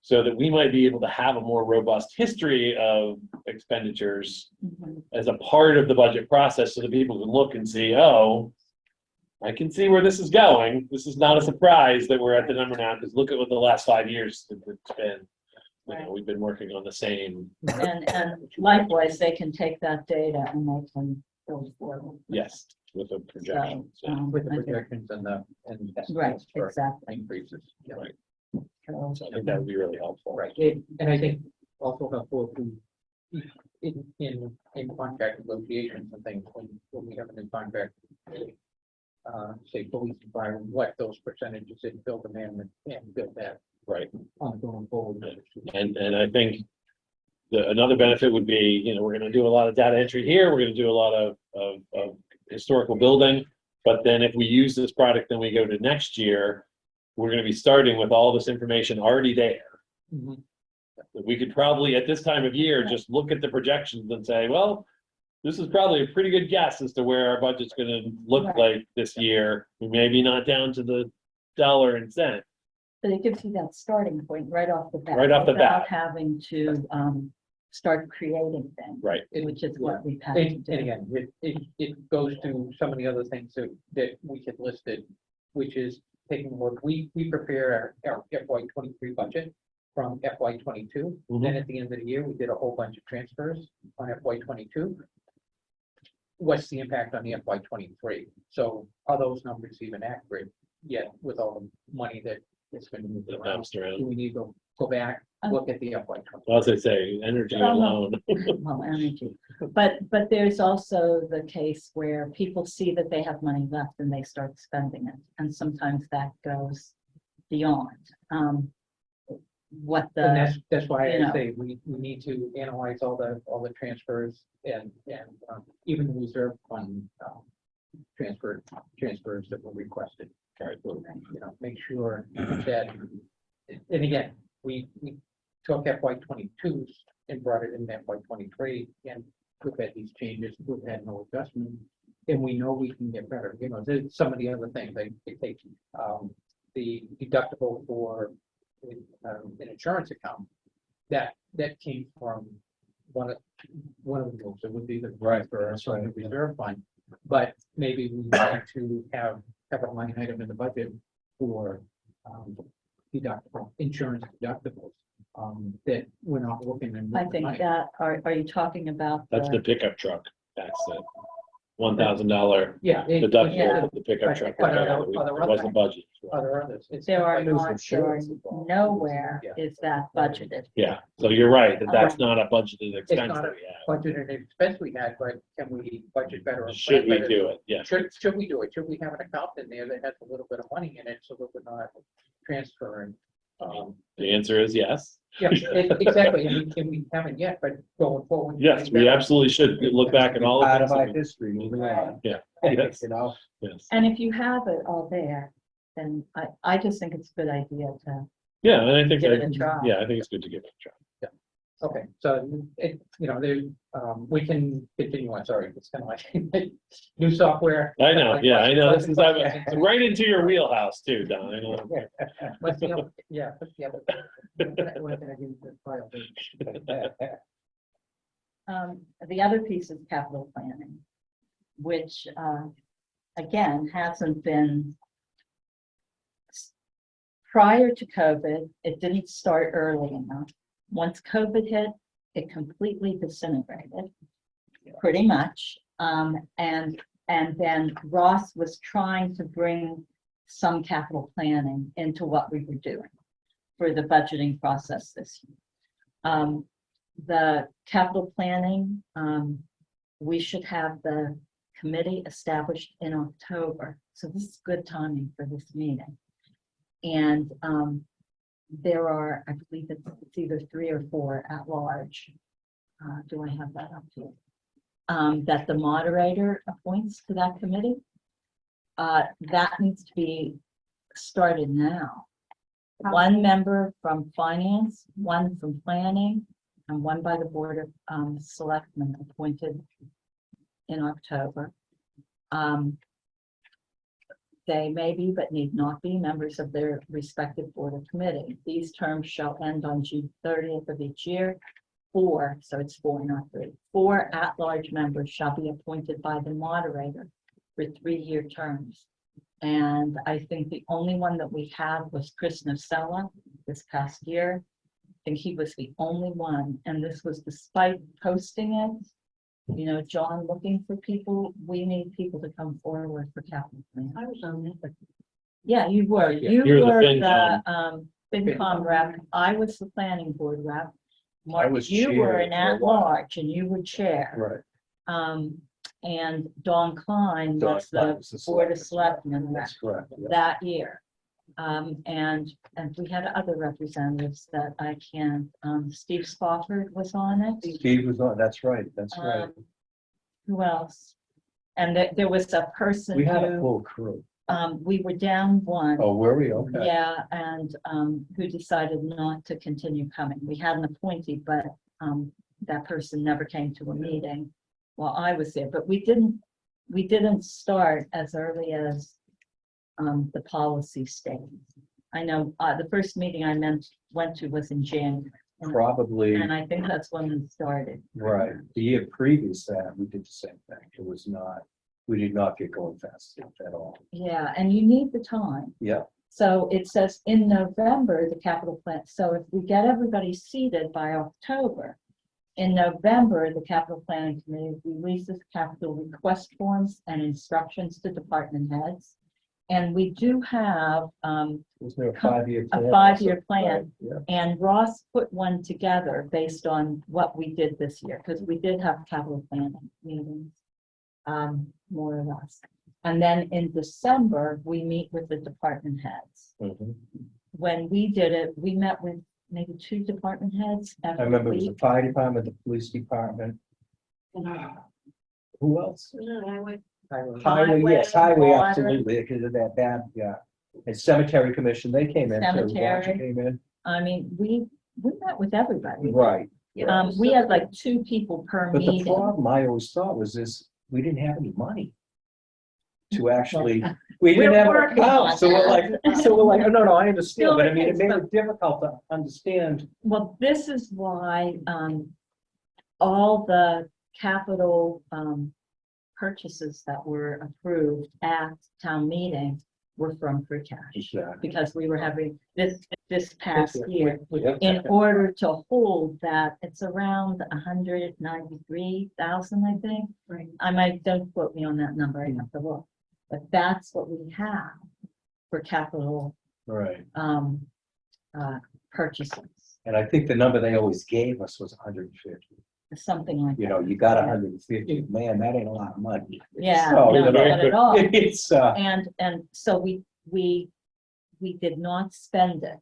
so that we might be able to have a more robust history of expenditures Mhm. as a part of the budget process, so that people can look and see, oh, I can see where this is going. This is not a surprise that we're at the number now, because look at what the last 5 years it's been. We've been working on the same. And likewise, they can take that data and they can build forward. Yes, with a projection. So, So, with the I think- projections and Right, estimates for exactly. increases. Yeah. Right. So, so I think that would be really helpful. Right, and I think also helpful to in contract negotiations and things, when we have a new contract, say police and fire, what those percentages and build them in and build that Right. on going forward. And I think another benefit would be, we're gonna do a lot of data entry here, we're gonna do a lot of historical building, but then if we use this product, then we go to next year, we're gonna be starting with all this information already there. Mhm. We could probably, at this time of year, just look at the projections and say, well, this is probably a pretty good guess as to where our budget's gonna look Right. like this year. Maybe not down to the dollar and cent. But it gives you that starting point right off the bat. Right off the without bat. having to start creating things, Right. which is what we've had to And do. again, it goes to some of the other things that we had listed, which is taking what we prepare our FY 23 budget from FY 22. Mhm. Then at the end of the year, we did a whole bunch of transfers on FY 22. What's the impact on the FY 23? So are those numbers even accurate yet with all the money that is going to move That around? bounced Do around. we need to go back, look at the FY 20? Well, as I say, energy Oh, no. alone. Well, energy. But there's also the case where people see that they have money left and they start spending it. And sometimes that goes beyond what And the, that's why you I know. say we need to analyze all the transfers and even the reserve fund transfers that were requested. Right. Make sure that, and again, we took FY 22s and brought it in FY 23, and we've had these changes, we've had no adjustment, and we know we can get better. There's some of the other things, they take the deductible for an insurance account, that came from one of the moves. It would be the transfer from the reserve fund, but maybe we need to have a line item in the budget for deductible insurance deductibles, that we're not looking and. I think that, are you talking about? That's the pickup truck. That's the $1,000 Yeah. deductible of the pickup But- truck. but It wasn't budgeted. Other others. There are There's not, there are insurance involved. nowhere Yeah. is that budgeted. Yeah, so you're right, that's not a budgeted expense not that a we have. Budgeted expense we had, but can we budget better? and Should plan we better? do it? Yeah. Should we do it? Should we have an account in there that has a little bit of money in it so that we're not transferring? The answer is yes. Yeah, exactly, and we haven't yet, but going forward. Yes, we absolutely should look back at all Part the of our things. history, moving on. Yeah, yes, You know, yes. And if you have it all there, then I just think it's a good idea to Yeah, and I think, give it a try. yeah, I think it's good to give it a try. Okay, so there, we can continue on, sorry, it's kind of like new software. I know, yeah, I know, this is, it's right into your wheelhouse too, Don, I know. What's the other, yeah, what's the other? What can I give you the file? The other piece is capital planning, which, again, hasn't been. Prior to COVID, it didn't start early enough. Once COVID hit, it completely disintegrated, pretty much. And then Ross was trying to bring some capital planning into what we were doing for the budgeting process this year. The capital planning, we should have the committee established in October. So this is good timing for this meeting. And there are, I believe it's either 3 or 4 at large. Do I have that up here? That the moderator appoints to that committee. That needs to be started now. 1 member from finance, 1 from planning, and 1 by the Board of Selectmen appointed in October. They may be, but need not be, members of their respective board or committee. These terms shall end on June 30th of each year. 4, so it's 4, not 3. 4 at-large members shall be appointed by the moderator for 3-year terms. And I think the only one that we had was Chris Nocella this past year. I think he was the only one, and this was despite posting it. You know, John looking for people, we need people to come forward for capital plan. I was on it. Yeah, you were, you You're the were FinCom. the FinCom rep, I was the planning board rep. Mark, was you were chair an for a while. at-large and you were chair. right. And Dawn Klein Dawn was Klein the was the board of selectman. selectmen rep That's correct. Yeah. that year. And we had other representatives that I can't, Steve Spofford was on it. Steve was on, that's right, that's right. Who else? And there was a person We had a who, full crew. we were down 1. Oh, were we? Okay. Yeah, and who decided not to continue coming. We had an appointee, but that person never came to a meeting while I was there. But we didn't start as early as the policy stage. I know the first meeting I went to was in January. Probably, And I think that's when we started. right. The year previous to that, we did the same thing. It was not, we did not get going fast at all. Yeah, and you need the time. Yeah, So it says in November, the capital plan, so if we get everybody seated by October, in November, the capital planning committee releases capital request forms and instructions to department heads. And we do have, was there a 5-year a plan? 5-year plan. Right, yeah. and Ross put one together based on what we did this year, because we did have capital planning meetings, more or less. And then in December, we meet with the department heads. Mhm. When we did it, we met with maybe 2 department heads I every remember it was the week. fire department, the police department. Who else? Highway, yes, highway, water. absolutely, because of that bad, yeah. And cemetery commission, they came in, too. Roger Cemetery. came in, I mean, we met with everybody. right. We had like 2 people per But the meeting. problem I always thought was this, we didn't have any money to actually, we didn't We're have an working on account, so we're like, oh, no, I understand, Still but I the mean, it case, made but- it difficult to understand. Well, this is why all the capital purchases that were approved at town meeting were from free cash. Exactly. Because we were having this past year, Yeah. in order to hold that, it's around 193,000, I think. Right. Don't quote me on that number, I have to look. But that's what we have for capital, Right. purchases, And I think the number they always gave us was 150. something like that. You know, you got 150, man, that ain't a lot of money. Yeah, So, no, you know, not at all. It's, And so we did not spend it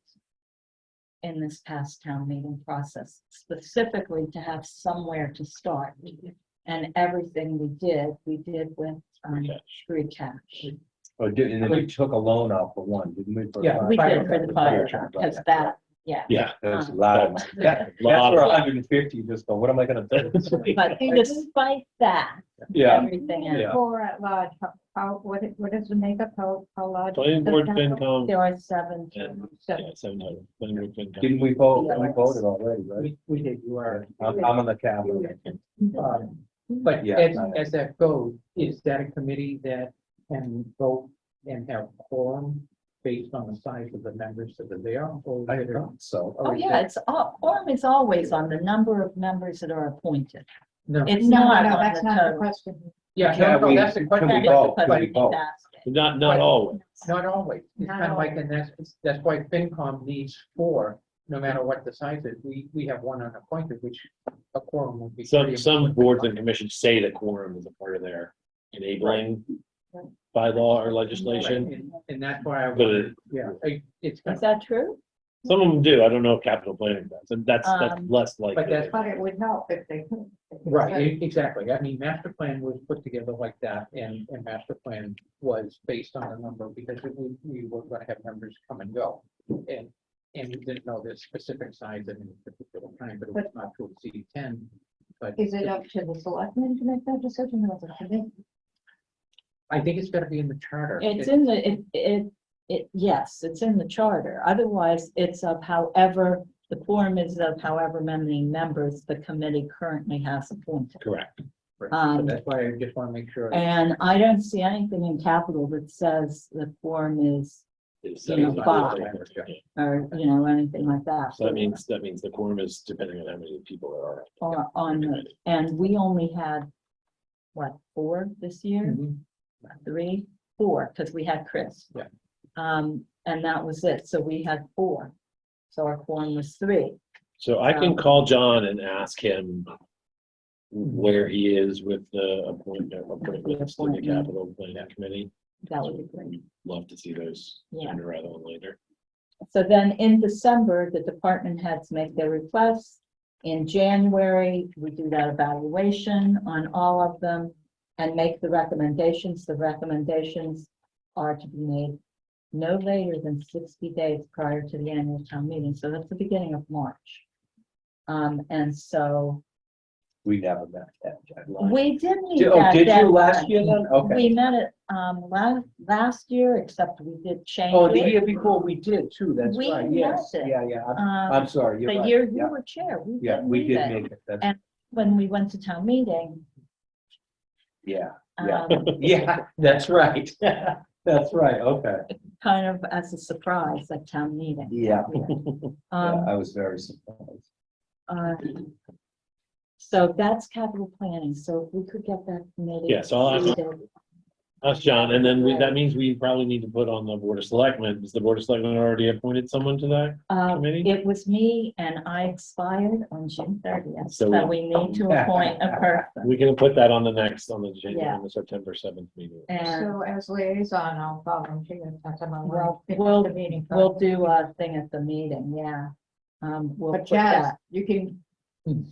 in this past town meeting process, specifically to have somewhere to start. And everything we did with free cash. and then we took a loan out for one, didn't we? For Yeah, fire We did truck? for the fire truck, because that, yeah. Yeah. That's a lot of money. That's Lot where of- 150, you just go, what am I gonna do? But despite that, Yeah, everything else, Yeah. Four at large, what is the makeup, how large? Planning is the board, capital? FinCom, there are seven. and, Seven. yeah, 700. Planning board, FinCom. didn't we vote? Yeah. We voted already, right? We did, you are. I'm on the capital. But Yeah. as that goes, is that a committee that can vote and have quorum based on the size of the members that are there? Or I is it- thought so. Oh, yeah, quorum is always on the number of members that are appointed. No, It's No, not no, on that's the not the total. question. yeah, Can no, we- that's the can question. we That is vote? the question Can we he's vote? asking. Not But- always. Not always. It's Not kind of like, always. and that's why FinCom needs four, no matter what the size is. We have one unappointed, which a quorum would be. pretty Some important. boards and commissions say that quorum is a part of their enabling bylaw or legislation. And that's why I, But wanted- yeah, it's. Is that true? Some of them do. I don't know if capital planning does, and that's Um, less likely. that's- But it would help if they could. Right, exactly. I mean, master plan was put together like that, and master plan was based on a number, because we were gonna have members come and go. And we didn't know the specific size at any particular time, but it was not to exceed 10. But Is it up to the selectmen to make that decision, or is it up to them? I think it's gonna be in the charter. It's in the, yes, it's in the charter. Otherwise, it's of however, the quorum is of however many members the committee currently has appointed. Correct. Right. So Um, that's why I just wanna make sure. And I don't see anything in capital that says the quorum is, It's You know, 75. or, anything like that. So that means the quorum is depending on how many people there are. Or on, and we only had, what, 4 this year? Mhm. 3, 4, because we had Chris. Yeah. And that was it. So we had 4. So our quorum was 3. So I can call John and ask him where he is with the appointments to the capital planning committee. That would be great. Love to see those Yeah. sooner rather than later. So then in December, the department heads make their requests. In January, we do that evaluation on all of them and make the recommendations. The recommendations are to be made no later than 60 days prior to the annual town meeting. So that's the beginning of March. And so We never met that deadline. we did meet Did that you deadline. last year then? Okay. We met it last year, except we did change Oh, the it. year before we did too, that's We right, yes, met it. yeah, Um, I'm sorry, you're The right. year you Yeah. were chair, we Yeah, did we meet did it. make it, that's, And- When we went to town meeting. yeah, yeah. um, Yeah, that's right. That's right, okay. Kind of as a surprise at town meeting. Yeah, Um, I was very surprised. So that's capital planning. So if we could get that committee. Yeah, so I'll ask- seated. That's John, and then that means we probably need to put on the board of selectmen. Is the board of selectmen already appointed someone to that committee? It was me and I expired on June 30th, So so we need to appoint a person. We can put that on the Yeah. on the September 7th meeting. And So as liaison, I'll volunteer. That's on my Well, mind. we'll- The meeting. we'll do a thing at the meeting, yeah. We'll But put Jazz, that. you can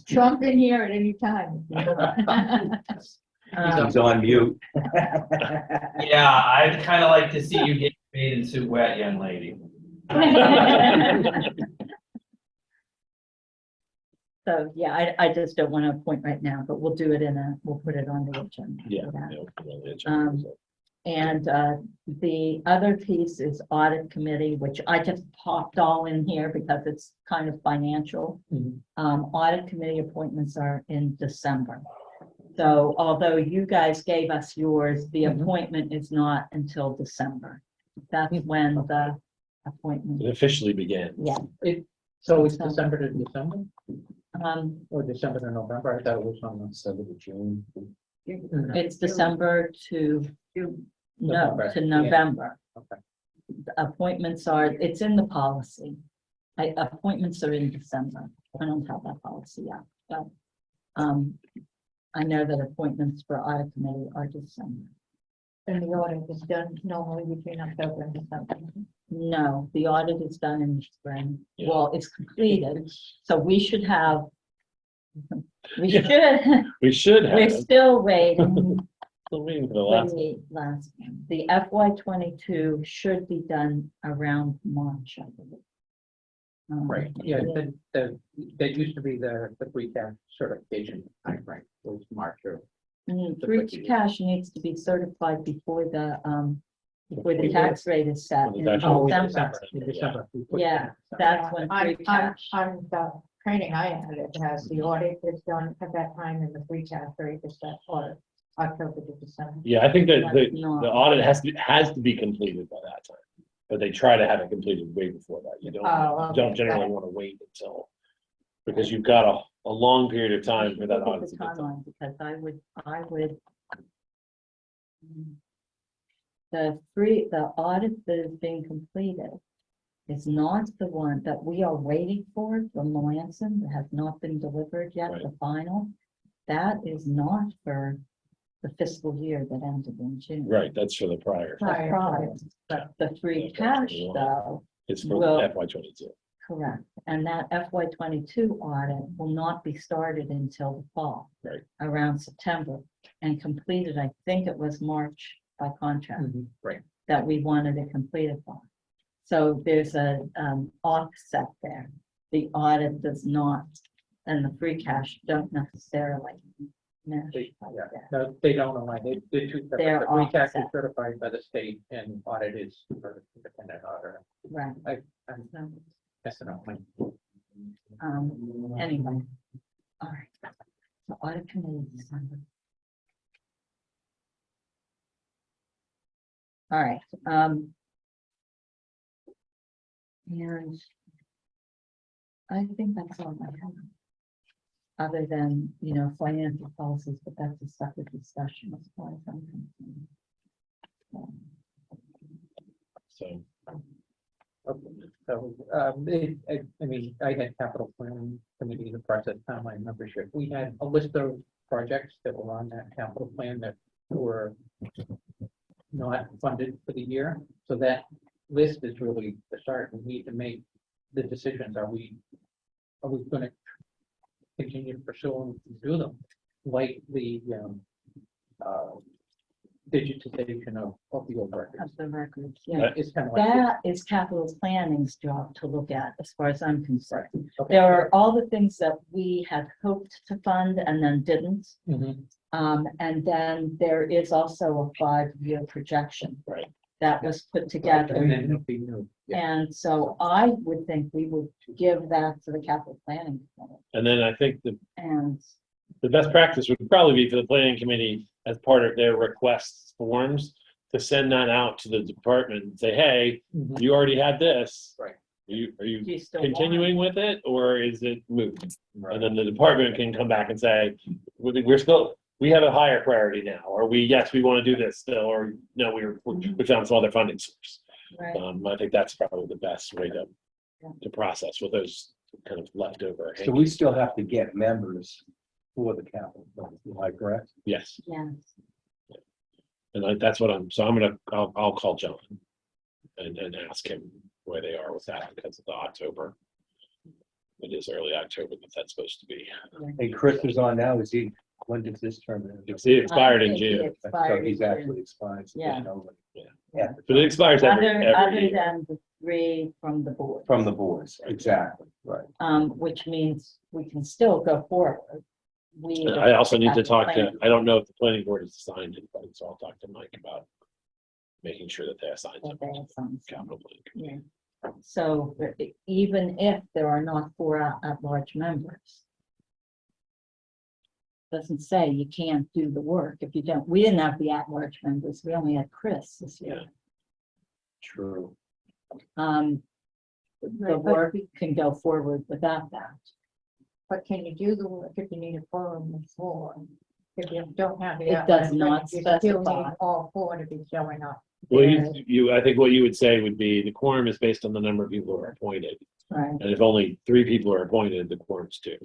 jump in here at any time. He's on mute. Yeah, I'd kind of like to see you get your bathing suit wet, young lady. So, yeah, I just don't want to appoint right now, but we'll do it we'll put it on the agenda. for Yeah. that. yeah, we'll put it on the agenda, Um, so. And the other piece is audit committee, which I just popped all in here because it's kind of financial. Mhm. Audit committee appointments are in December. So although you guys gave us yours, the Mhm. appointment is not until December. That's when the appointment, It officially began. yeah. So it's December to December or December to November? I thought it was on December to June. It's December to, no, November, to yeah. November. Okay. Appointments are, it's in the policy. Appointments are in December. I don't have that policy yet, but I know that appointments for audit committee are December. And the audit is done normally between October and December. No, the audit is done in the spring. Yeah. Well, it's completed, so we should have. We Yeah. should, We should we're have. still waiting. Still waiting for the for last. the last one. The FY22 should be done around March, I believe. Right, yeah, that used to be the free cash certification, right, was March or. Free cash needs to be certified before the tax rate is set in Before the tax Oh, December. in December. we put Yeah, that. that's when free cash. On the training I had, it has the audit is done at that time and the free cash rate is set for October to December. Yeah, I think that That's the not- audit has to be completed by that time. But they try to have it completed way before that. You Oh, okay, don't generally got it. want to wait until, because you've got a long period of time for that Look at audit to the get done. timeline, because I would. The audit that is being completed is not the one that we are waiting for from Melanson, that has not been delivered yet, Right. the final. That is not for the fiscal year that ended in June. Right, that's for the prior. The Prior. prior. But the free cash though, It's for Well- FY22. correct, and that FY22 audit will not be started until the fall. Right. Around September, and completed, I think it was March by contract. Right, That we wanted it completed by. So there's a offset there. The audit does not, and the free cash don't necessarily mesh like yeah, that. no, they don't align, they're two separate. They're The free cash is offset. certified by the state and audit is for independent auditor. Right. I'm So, messing up my. anyway. All right. The audit committee December. All right, and I think that's all I have. Other than, financial policies, but that's a separate discussion as far as I'm concerned. So, So, I mean, I had capital planning committee, the process timeline membership. We had a list of projects that were on that capital plan that were not funded for the year. So that list is really the start. We need to make the decisions. Are we gonna continue to pursue and do them? Like the digitization of the old records. Of the records, yeah. It's kind of like. That is capital planning's job to look at, as far as I'm concerned. Okay. There are all the things that we had hoped to fund and then didn't. Mhm. And then there is also a 5-year projection. Right. That was put together. And then it'll be new. Yeah. And so I would think we would give that to the capital planning committee. and then I think And the best practice would probably be for the planning committee as part of their request forms to send that out to the department and say, hey, Mhm. you already had this. Right. Are you do you still want it? continuing with it or is it moved? And then the department can come back and say, we have a higher priority now, or yes, we want to do this still, or no, we found some other funding source. Right, I think that's probably the best way to Yeah. process with those kind of leftover. So we still have to get members for the capital, plan, am I correct? Yes, yeah. and that's what I'll call John and ask him where they are with that because of the October. It is early October that's supposed to be. And Chris is on now, when does this term? It expired in I think it June, So expired he's in actually expired. so Yeah. nobody- Yeah. but it expires every Other year. than the 3 from the board. From the boards, exactly, right. Which means we can still go forward. We. I also need to capital talk to, planning. I don't know if the planning board has assigned anybody, so I'll talk to Mike about making sure that they assign Well, somebody they to assign capital planning. Yeah. So even if there are not 4 at-large members. Doesn't say you can't do the work if you don't. We didn't have the at-large members. We only had Chris this year. True. The work can go forward without that. But can you do the work if you need a quorum of 4? If you don't have the. It does outline, not you still specify. need all 4 to be showing up. Well, I think what you would say would be the quorum is based on the number of people who are appointed. Right. And if only 3 people are appointed, the quorum's 2.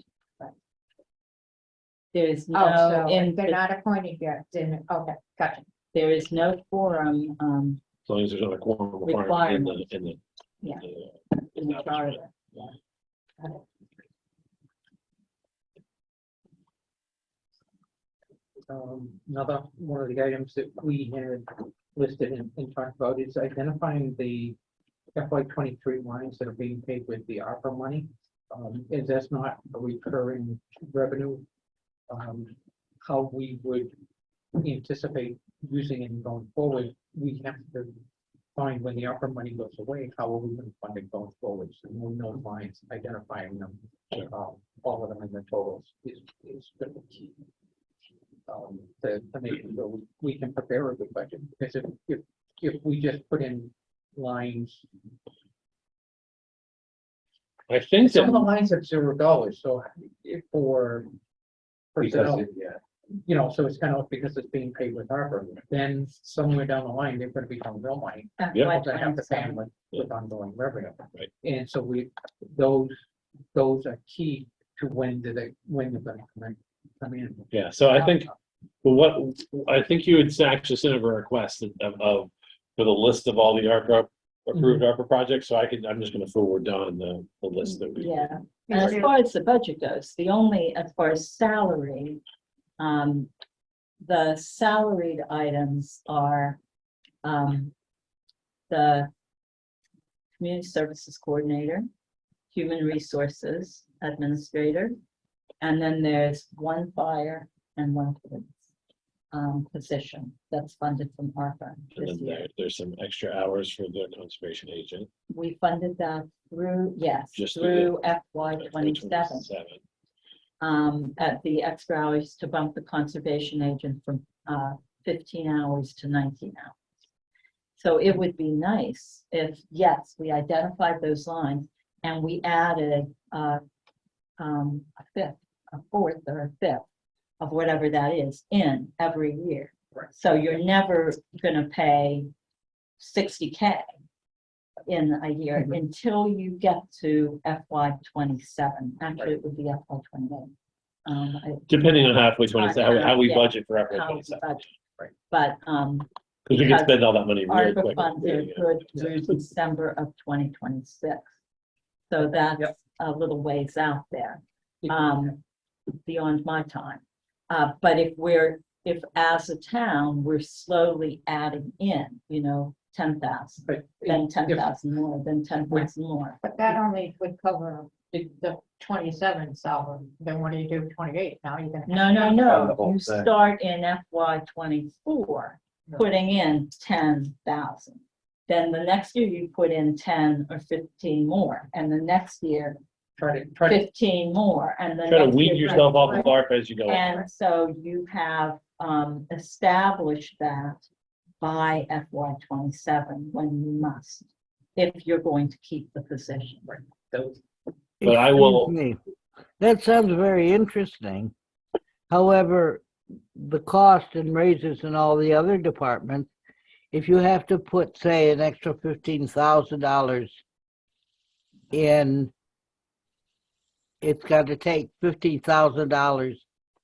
There is Oh, no, so in, if they're not appointed yet, then, okay, gotcha. there is no quorum, As long as there's not a quorum requirement in the. Yeah. the in the charter. Another one of the items that we had listed and talked about is identifying the FY 23 lines that are being paid with the ARPA money. As that's not a recurring revenue, how we would anticipate using it going forward, we have to find when the ARPA money goes away, how are we going to fund it going forward? So knowing those lines, identifying them, all of them in the totals is going to be key. To make sure we can prepare a good budget, because if we just put in lines, I think some of the that, lines have $0, so if for Because, personnel, yeah, you know, so it's kind of because it's being paid with ARPA, then somewhere down the line, they're going to become real money. FY We're gonna have to pay them 27. with ongoing revenue. Right. And so those are key to when they're gonna come in. yeah, so I think, well, I think you would actually send over a request of for the list of all the ARPA approved ARPA projects, so I'm just gonna forward Don the list that we. Yeah, and as far as the budget goes, as far as salary, the salaried items are, the community services coordinator, human resources administrator, and then there's 1 fire and 1 police position that's funded from ARPA And this then year. there's some extra hours for the conservation agent. We funded that through, yes, Just through FY for 27. At the extra hours to bump the conservation agent from 15 hours to 19 hours. So it would be nice if, yes, we identified those lines and we added a 5th, a 4th or a 5th of whatever that is in every year. So you're never gonna pay 60K in a year until you get to FY 27. Actually, it would be FY 28. Depending on halfway 27, how we Yeah. budget for FY How we 27. budget. Right. But Because we can because spend all that money real ARPA quick. funds are good through December of 2026. So that's Yep. a little ways out there, beyond my time. But if as a town, we're slowly adding in, 10,000, But then if- 10,000 more, then 10,000 more. But that only would cover the 27 salary. Then what do you do 28? Now you're gonna. No, no, the no, whole you thing. start in FY 24, putting in 10,000. Then the next year you put in 10 or 15 more, and the next year try to 15 more, and then. Try to weed yourself off of ARPA as you go. And so you have established that by FY 27 when you must, if you're going to keep the position. those. But I will- Excuse me. That sounds very interesting. However, the cost and raises in all the other departments, if you have to put, say, an extra $15,000 in, it's got to take $15,000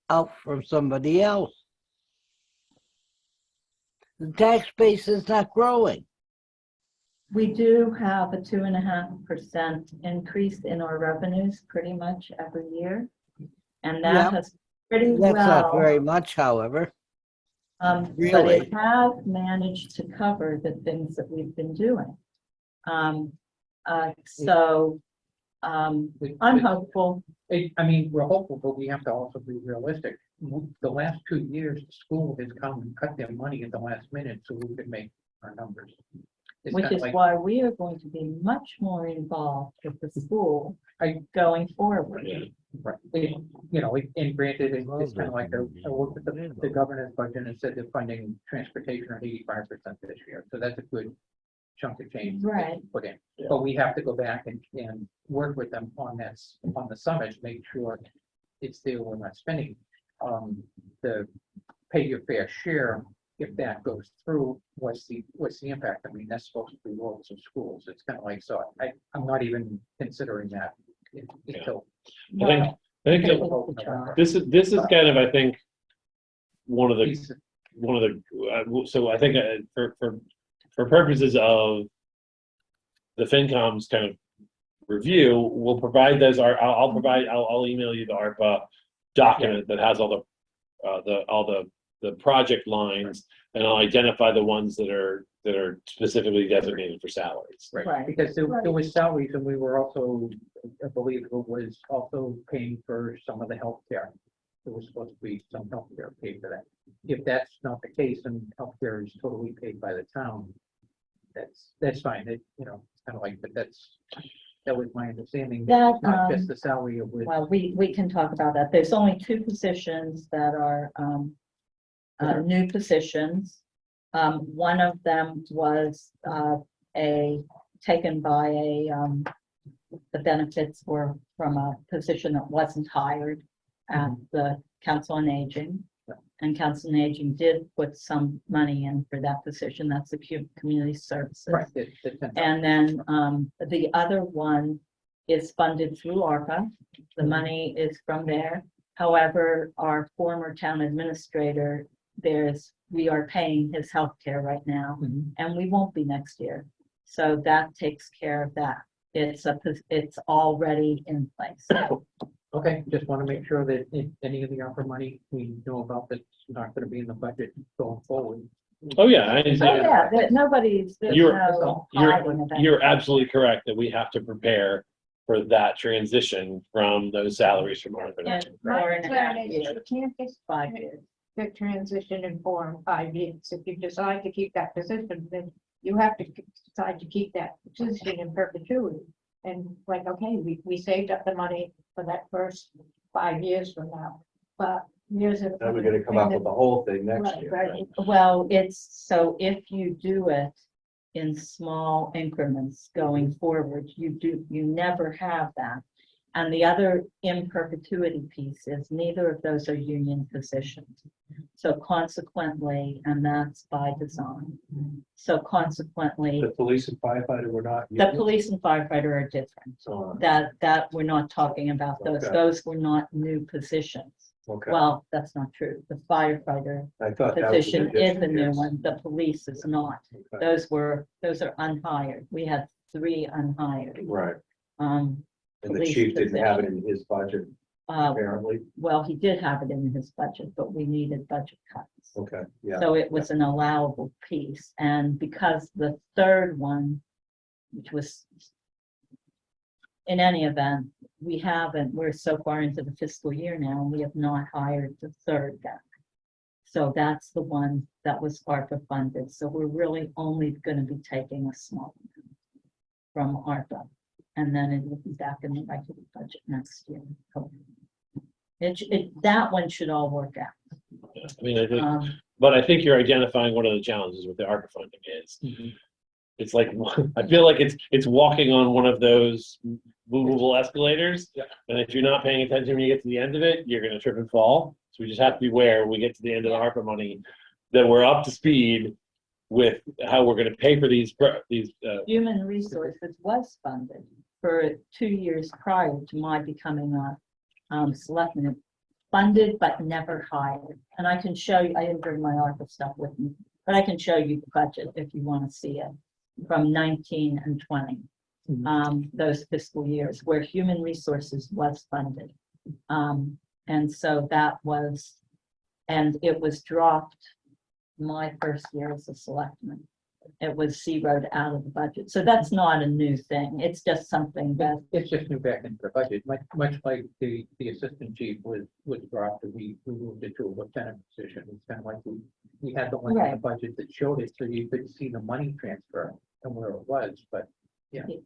out from somebody else. The tax base is not growing. We do have a 2.5% increase in our revenues pretty much every year. And Yeah. that has pretty That's not well, very much, however. but really. it has managed to cover the things that we've been doing. So I'm hopeful. I mean, we're hopeful, but we have to also be realistic. The last 2 years, the school has come and cut their money at the last minute so we could make our numbers. It's Which kinda is like- why we are going to be much more involved with the school going forward. Yeah. Right. And granted, it's kind of like I looked at the governor's budget and said they're funding transportation at 85% this year. So that's a good chunk of change that they Right. put in. Yeah. But we have to go back and work with them on this, on the summit, to make sure it's there, we're not spending. The pay your fair share, if that goes through, what's the impact? I mean, that's supposed to be roles of schools. It's kind of like, so I'm not even considering that until. I think, I think until that the vote in November. this is kind of, I think, one of the Piece of- so I think for purposes of the FinCom's kind of review, we'll provide those. I'll email you the ARPA document that has all the project lines, and I'll identify the ones that are specifically designated for salaries. Right, Right. because there was salaries, and we were also, I believe it was also paying for some of the healthcare. There was supposed to be some healthcare paid for that. If that's not the case, and healthcare is totally paid by the town, that's fine. It's kind of like, but that was my understanding. That, It's not just the salary of. Well, we can talk about that. There's only two positions that are new positions. One of them was taken by the benefits were from a position that wasn't hired at the Council on Aging. And Council on Aging did put some money in for that position. That's the community services. Right. And then the other one is funded through ARPA. The money is from there. However, our former town administrator, we are paying his health care right now, and we won't be next year. So that takes care of that. It's already in place. Okay, just want to make sure that if any of the ARPA money we know about that's not going to be in the budget going forward. Oh yeah, Oh, yeah, there's You're- no hiding of that. You're absolutely correct that we have to prepare for that transition from those salaries from ARPA. In 4.5 years, You can't just 5 years. the transition in 4 and 5 years. If you decide to keep that position, then you have to decide to keep that position in perpetuity. And like, okay, we saved up the money for that first 5 years from now, but years of. Now we're gonna come up with the whole thing next Right, year. right. Well, so if you do it in small increments going forward, you never have that. And the other in perpetuity piece is neither of those are union positions. So consequently, and that's by design. So consequently, The police and firefighter were not. the police and firefighter are different. That we're not talking about those. Okay. Those were not new positions. Okay, Well, that's not true. The firefighter I thought that was. position an is a addition, new yes. one. The police is not. Okay. Those are unhired. We had 3 unhired. Right, Um, and the Police chief didn't have it position. in his budget, uh, apparently. well, he did have it in his budget, but we needed budget cuts. Okay, yeah. So it was an allowable piece. And because the third one, which was, in any event, we're so far into the fiscal year now, and we have not hired the third guy. So that's the one that was ARPA funded. So we're really only going to be taking a small amount from ARPA. And then it will be back in the regular budget next year. That one should all work out. I mean, I think, Um, but I think you're identifying one of the challenges with the ARPA funding is, Mhm. it's like, I feel like it's walking on one of those movable escalators. Yeah. And if you're not paying attention when you get to the end of it, you're gonna trip and fall. So we just have to be aware when we get to the end of the ARPA money, that we're up to speed with how we're gonna pay for these. Human resources was funded for 2 years prior to my becoming a selectman. Funded but never hired. And I can show you, I didn't bring my ARPA stuff with me, but I can show you the budget if you want to see it from 19 and 20. Those fiscal years where human resources was funded. And so that was, and it was dropped my first year as a selectman. It was zeroed out of the budget. So that's not a new thing. It's just something that, It's just new back into the budget, much like the assistant chief was dropped, and we moved it to a lieutenant position. It's kind of like we had the one in the Right. budget that showed it, so you could see the money transfer and where it was, but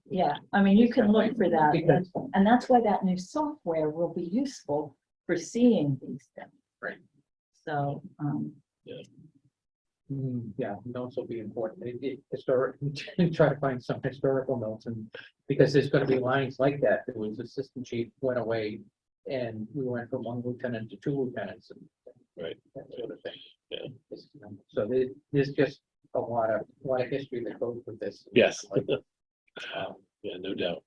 yeah, I mean, you can look for that. Because- And that's why that new software will be useful for seeing these things. Right. So, Yeah, notes will be important. Historic, try to find some historical notes and because there's gonna be lines like that. There was assistant chief went away and we went from 1 lieutenant to 2 lieutenants. And Right. That sort of thing. Yeah. So there's just a lot of history that goes with this. Yes. Like, Yeah, no doubt.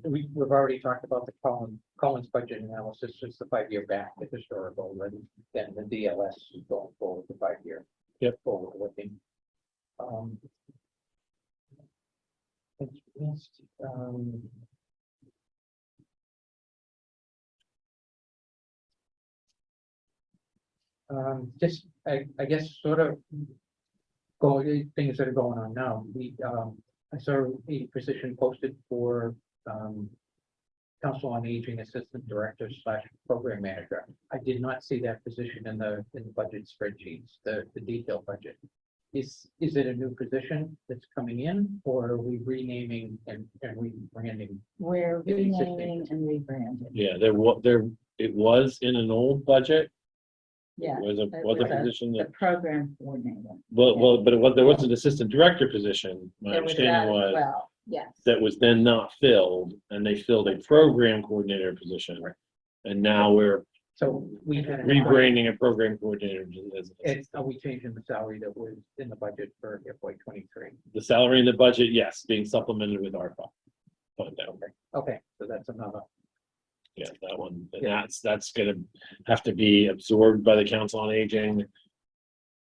We've already talked about the Collins budget analysis, just the 5-year back, the historical, and then the DLS going forward, the 5-year. Yep. Forward looking. It's just, just, I guess, sort of things that are going on now. I saw a position posted for, Council on Aging Assistant Director / Program Manager. I did not see that position in the budget spreadsheets, the detailed budget. Is it a new position that's coming in, or are we renaming and rebranding? We're The existing. renaming and rebranding. Yeah, it was in an old budget. Yeah. Was a it was position The that, program coordinator. but there was an assistant director position. My There was understanding that as was well, yes. that was then not filled, and they filled a program coordinator position. And now we're So we had. rebranding a program coordinator as Are we changing the salary that was in the budget for FY '23? the salary in the budget, yes, being supplemented with ARPA. Fund out. Okay, so that's another. Yeah, that one, and Yeah. that's gonna have to be absorbed by the Council on Aging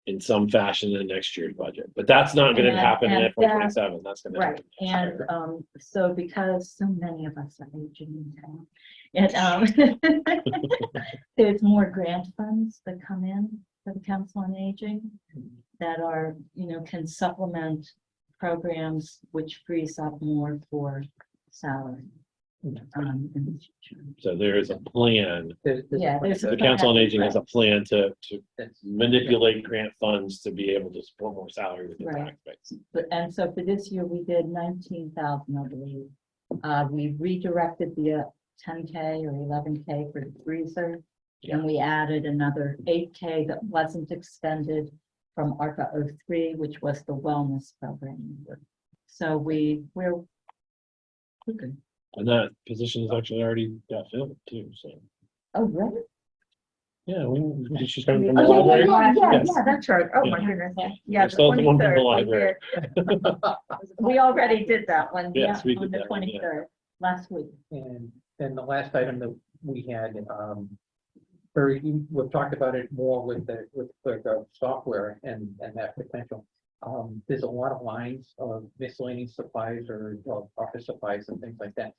in some fashion in next year's budget, but that's not gonna And- happen in and FY '27, that's gonna. Right, and so because so many of us are aging in town, and there's more grant funds that come in for the Council on Aging that are, can supplement programs which frees up more for salary. In the future. So there is a plan, Yeah, there's the a Council on plan, Aging has a right. plan to That's- manipulate grant funds to be able to support more salary with the Right. tax base. And so for this year, we did 19,000, I believe. We redirected the 10K or 11K for the freezer. And we added another 8K that wasn't expended from ARPA 03, which was the wellness program. So we're good. And that position is actually already got filled too, so, Oh, really? yeah, she's coming from the Oh, library. yeah, Yes. that's right. Oh, my Yeah. goodness. Yeah, There's still the one from the 23rd, we library. did. We already did that one. Yes, we on did the that one, yeah. 23rd, last week. And then the last item that we had, we've talked about it more with the software and that potential. There's a lot of lines of miscellaneous supplies or office supplies and things like that.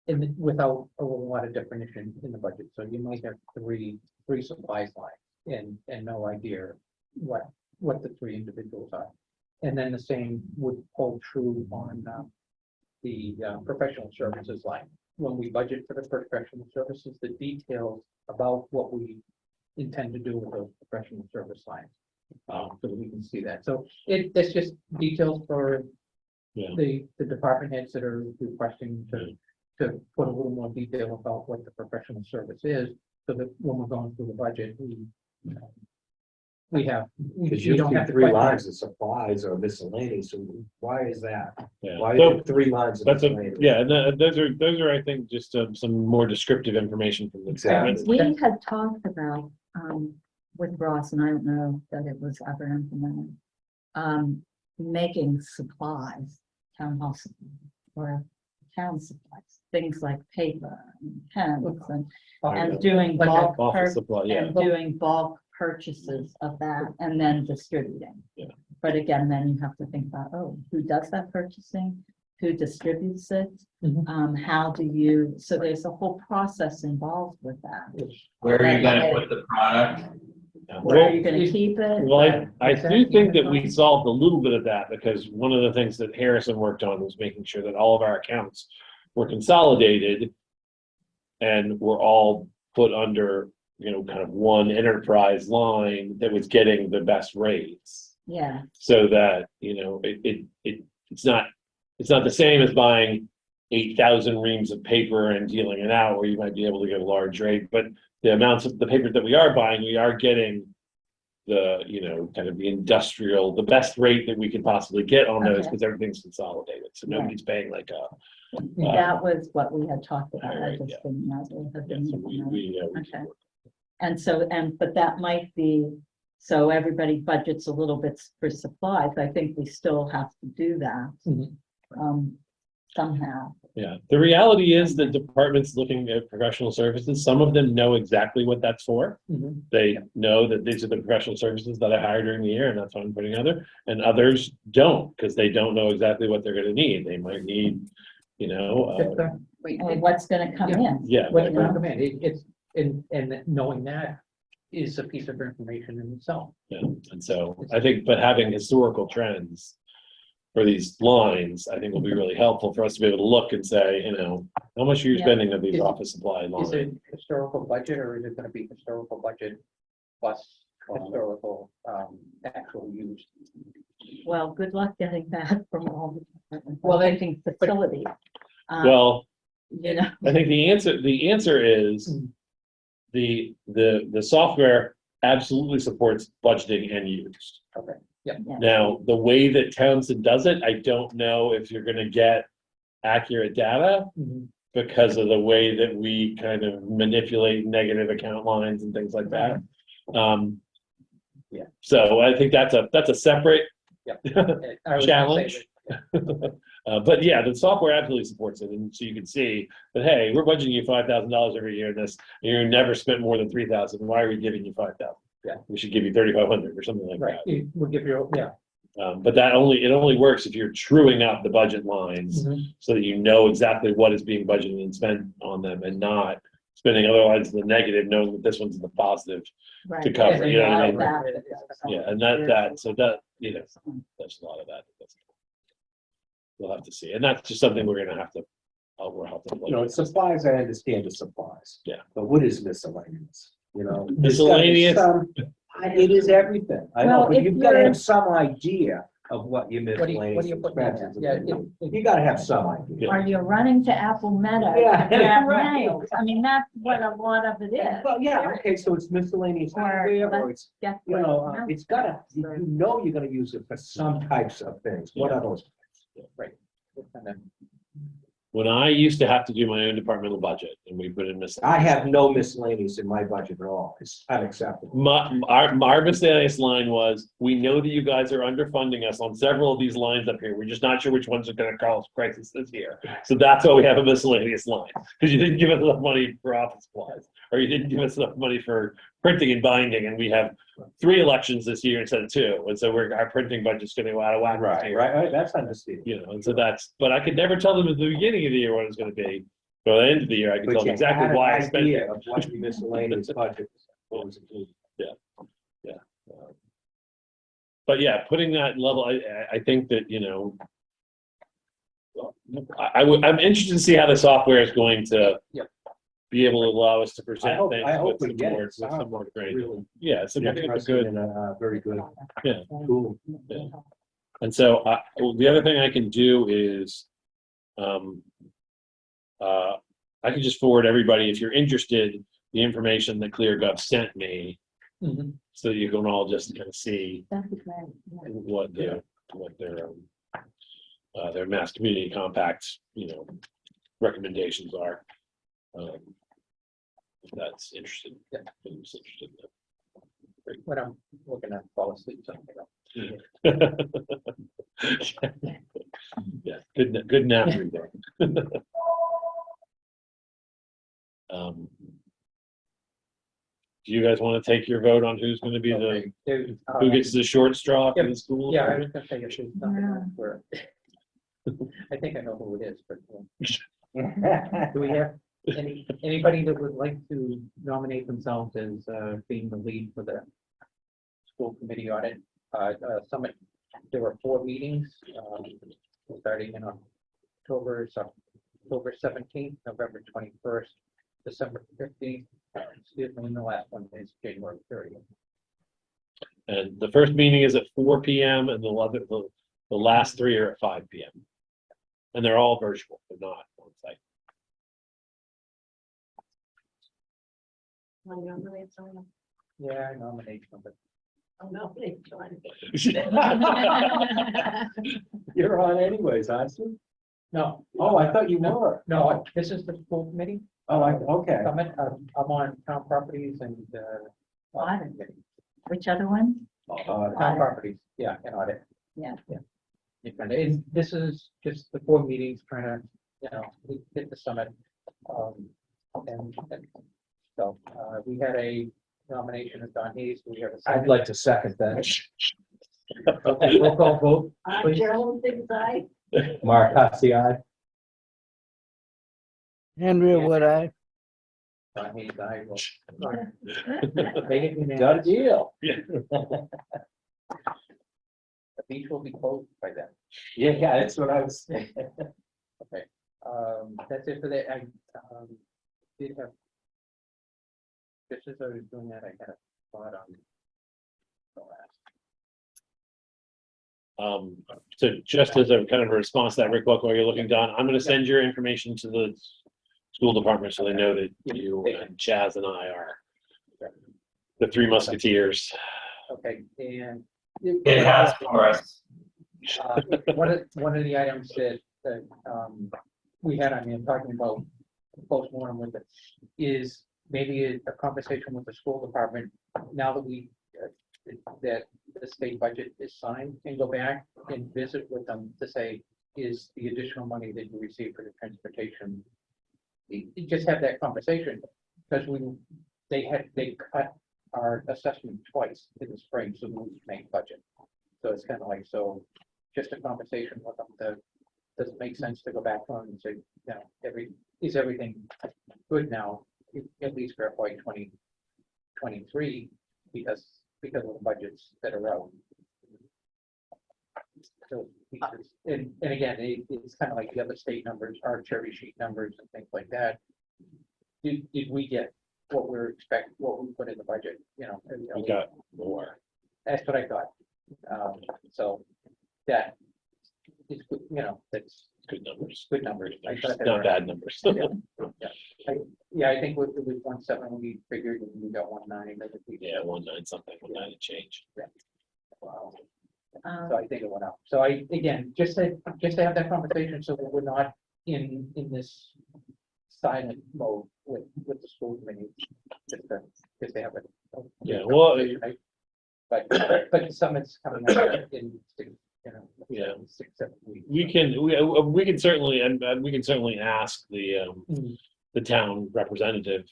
And without a lot of definition in the budget, so you might have three supplies lines and no idea what the 3 individuals are. And then the same would hold true on the professional services line. When we budget for the professional services, the details about what we intend to do with those professional service lines. So that we can see that. So that's just details for Yeah. the department heads that are requesting to put a little more detail about what the professional service is, so that when we're going through the budget, we have. Because we you don't see have to 3 question- lines of supplies or miscellaneous, so why is that? Yeah. Why So- is it 3 lines of That's miscellaneous? and those are, I think, just some more descriptive information from the. Exactly. department. We had talked about, with Ross, and I don't know that it was ever implemented, making supplies, town hall supplies, or town supplies, things like paper and pens and doing Like bulk Office supply, yeah. and doing bulk purchases of that and then distributing. Yeah. But again, then you have to think about, who does that purchasing? Who distributes it? How do you, so there's a whole process involved with that. Where are you gonna put the product? Where are you gonna keep it? Well, I do think that we solved a little bit of that, because one of the things that Harrison worked on was making sure that all of our accounts were consolidated and were all put under, kind of one enterprise line that was getting the best rates. Yeah, So that, it's not the same as buying 8,000 reams of paper and dealing it out, where you might be able to get a large rate, but the amounts of the paper that we are buying, we are getting the, you know, kind of the industrial, the best rate that we could possibly get on those, Okay. because everything's consolidated, so nobody's paying like a. That was what we had talked about. I Right, just yeah. didn't know. There had Yeah, been so we Okay. And so, but that might be, so everybody budgets a little bit for supplies. I think we still have to do that. Mhm. Somehow. Yeah, the reality is that departments looking at professional services, some of them know exactly what that's for. Mhm. They know that these are the professional services that I hire during the year, and that's what I'm putting other, and others don't, because they don't know exactly what they're gonna need. They might need, you know, And what's gonna come in? yeah. What like, you recommend, it's, and knowing that is a piece of information in itself. yeah, and so I think, but having historical trends for these lines, I think will be really helpful for us to be able to look and say, you know, how much are you Yeah. spending of these Is- office supply Is lines? it historical budget, or is it gonna be historical budget plus historical, actual use? Well, good luck getting that from all the departments. Well, I think facility. Well, You know, I think the answer is the software absolutely supports budgeting and use. Okay, yeah. Now, the way that Townsend does it, I don't know if you're gonna get accurate data because of the way that we kind of manipulate negative account lines and things like that. Yeah. So I think that's a separate I was gonna say challenge. But yeah, the software absolutely supports it, and so you can see that, hey, we're budgeting you $5,000 every year in this, and you never spent more than 3,000. Why are we giving you 5,000? Yeah. We should give you 3,500 or something like Right, that. it would give you, yeah. But it only works if you're truing up the budget lines so that you know exactly what is being budgeted and spent on them, and not spending other lines in the negative, knowing that this one's in the positive right. to cover. You know what I mean? That- Yeah, and that you know, there's a lot of that. We'll have to see, and that's just something we're gonna have to. We'll have to. You know, supplies, I understand the supplies. Yeah. But what is miscellaneous? You know? Miscellaneous? It is everything. I know, Well, but if you've got to you're- have some idea of what your What do you miscellaneous put in there? expenses. Yeah, You gotta have some idea. Are you running to Apple Meadows? Yeah, to grab right. nails? I mean, that's what a lot of it is. Well, yeah, okay, so it's miscellaneous Or hardware, or let's it's, get you what know, counts. it's gotta, you know, you're gonna use it for some types of things. What are those? right. And then, When I used to have to do my own departmental budget, and we put in I miscellaneous. have no miscellaneous in my budget at all. It's unacceptable. Our miscellaneous line was, we know that you guys are underfunding us on several of these lines up here. We're just not sure which ones are gonna cause crisis this year. So that's why we have a miscellaneous line, because you didn't give us enough money for office supplies, or you didn't give us enough money for printing and binding, and we have 3 elections this year instead of 2, and so our printing budget's gonna go out of whack this Right, year. right, that's understandable. You know, and so but I could never tell them at the beginning of the year what it's gonna be. But at the end of the year, I can But tell them you exactly had an why I spent it. idea of what the miscellaneous budget was included. But yeah, putting that level, I think that, you know, I'm interested to see how the software is going to Yep. be able to allow us to present hope- things I hope with we some get it. more, with some more granular. Really Yeah, so I think it's a interesting good, and very good yeah. tool. Yeah. And so the other thing I can do is, I can just forward everybody, if you're interested, the information that ClearGov sent me, so that you can all just kind of see That'd be great. Yeah. what their mass community compact, you know, recommendations are. If that's interested. Yeah. Who's interested. when I'm looking at fall asleep, something like Yeah, good nap reading. Do you guys want to take your vote on who's going to be Okay, there's, who gets the short straw for yeah, the school? yeah, I was gonna say, if there's nothing Yeah. else where, I think I know who it is, but do we have anybody that would like to nominate themselves as being the lead for the school committee audit summit? There were 4 meetings, starting in October 17th, November 21st, December 15th, excuse me, and the last one is January 30th. And the first meeting is at 4 p.m. and the last 3 are at 5 p.m. And they're all virtual, they're not on site. Yeah, nomination, but You're on anyways, aren't you? no. Oh, I thought you were. No, this is the school committee. Oh, okay. I'm on town properties and, Audit. Which other one? town properties, yeah, and audit. Yeah. And this is just the 4 meetings trying to, hit the summit. And so, we had a nomination of Don Hayes, we have a I'd second. like to second that. Okay, roll call vote. Please. Gerald thinks I. Mark, Hussey, aye. Andrea, would I? Don Hayes, aye. Make it unanimous. Got a deal. Yeah. The beach will be closed by then. Yeah, that's what I was saying. Okay, that's it for that. I did have. Just as I was doing that, I had a thought on. the last. So just as a kind of a response to that, Rick, while you're looking, Don, I'm gonna send your information to the school department so they know that you and Chaz and I are the 3 musketeers. Okay, and. It has for us. One of the items that, we had, talking about postmortem with it, is maybe a conversation with the school department, now that that the state budget is signed, and go back and visit with them to say, is the additional money that you receive for the transportation, you just have that conversation, because they cut our assessment twice in the spring, so we make budget. So it's kind of like, so just a conversation with them does it make sense to go back on and say, is everything good now, at least for FY 2023, because of the budgets that are out. So, and again, it's kind of like the other state numbers, our cherry sheet numbers and things like that. Did we get what what we put in the budget, We got more. that's what I thought. So that is good, that's Good numbers. good numbers. I thought they Not were- bad numbers. Yeah, I think it was 1.7, we figured and we got 1.9. Yeah, 1.9 something, 1.9 and change. Wow. So I think it went up. So again, just to have that conversation so that we're not in this silent mode with the school committee. Just to have it. Yeah, well, But the summit's coming up in 6, Yeah. 6, 7 weeks. We can certainly, and we can certainly ask the town representative,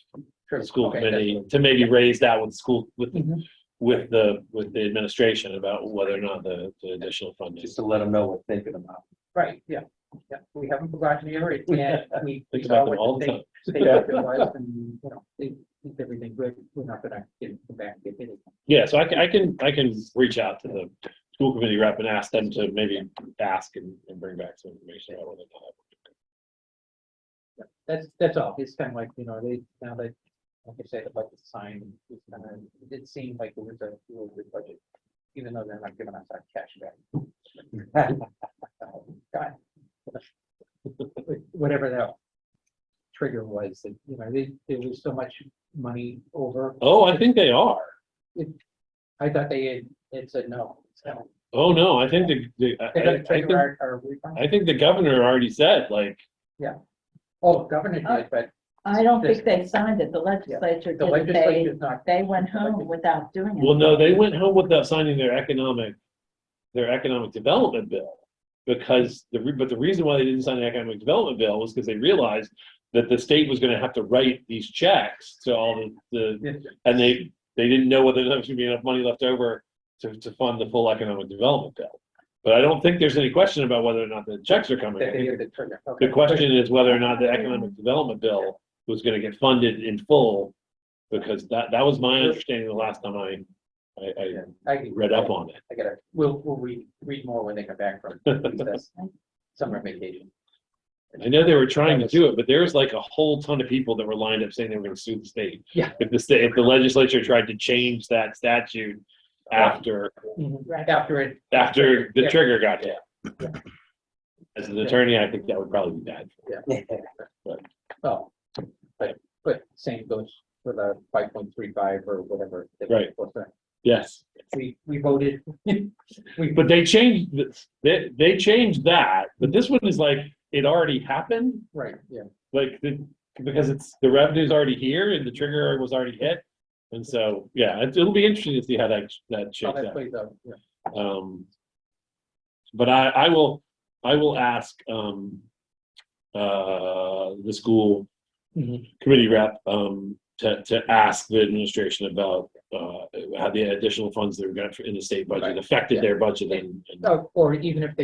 Sure. the school Okay, committee, to maybe raise that with school, Mhm. with the administration about whether or not the additional funding. Just to let them know what we're thinking about. Right, yeah, we haven't forgotten you, and we Think saw about them what all the the time. state budget was, and, it's everything good, we're not gonna get back and get hit. Yeah, so I can reach out to the school committee rep and ask them to maybe ask and bring back some information about what they thought. That's all, it's kind of like, now that, like I said, the budget's signed, it seemed like it was a really good budget, even though they're not giving us our cash back. God. Whatever that trigger was, that, there was so much money over. Oh, I think they are. I thought they had said no. So Oh, no, I think they're gonna trigger our refund. I think the governor already said, like, Oh, governor did, but I don't think they signed it. The legislature the didn't. legislature's not. They went home without doing it. well, no, they went home without signing their economic development bill. Because but the reason why they didn't sign the economic development bill was because they realized that the state was gonna have to write these checks to all and they didn't know whether there was gonna be enough money left over to fund the full economic development bill. But I don't think there's any question about whether or not the checks are coming. I That they think had the trigger. Okay. the question is whether or not the economic development bill was gonna get funded in full. Because that was my understanding the last time I I read up on it. I gotta, we'll read more when they come back from recess, summer vacation. I know they were trying to do it, but there was like a whole ton of people that were lined up saying they were gonna sue the state. Yeah. If the legislature tried to change that statute after After it. the Yeah. trigger got hit. As an attorney, I think that would probably be bad. Oh, but same goes for the 5.35 or whatever. that Right. was the- Yes, We voted. but they changed, they changed that, but this one is like, it already happened, Right, yeah. like, because it's, the revenue's already here and the trigger was already hit. And so, yeah, it'll be interesting to see how that How shakes that out. plays out, yeah. But I will ask, the school committee rep, to ask the administration about, how the additional funds that were got in the state budget Right, affected yeah. their budget and. Or even if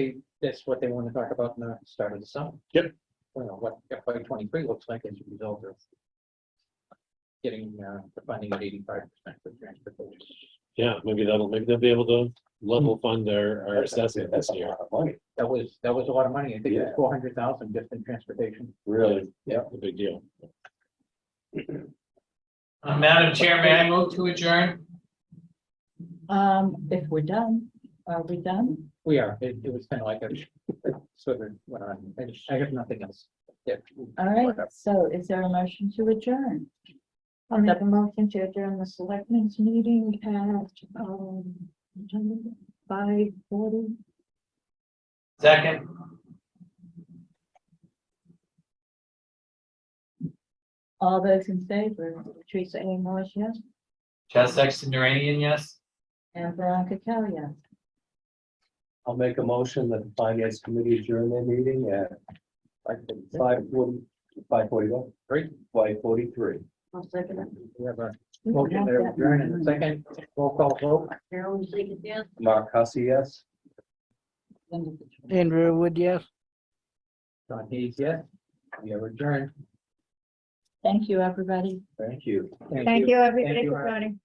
that's what they want to talk about in the start of the summer. Yep. You know, what FY23 looks like as a result of getting the funding at 85% for transportation. Yeah, maybe they'll be able to level fund our assessment this year. That was a lot of money. I think it was Yeah. 400,000 just in transportation. Really? Yeah, a big deal. Madam Chair, may I move to adjourn? If we're done, are we done? We are. It was kind of like a sort of went on. I have nothing else. Yeah. All right, so is there a motion to adjourn? I'll make a motion to adjourn the selectmen's meeting at, 5:40. Second, All those in favor? Teresa A. Marsh, yes? Chad Sexton Duranian, yes? And Veronica Kell, yes. I'll make a motion that the finance committee adjourn their meeting at 5:41. Great. 5:43. I'll second it. We have a motion there. Adjourn in a second. Roll call vote. Carol, take it down. Mark Hussey, yes. Andrew Wood, yes? John Hayes, yes. We are adjourned. Thank you, everybody. Thank you. Thank you, everybody, Thank you, for Art. joining.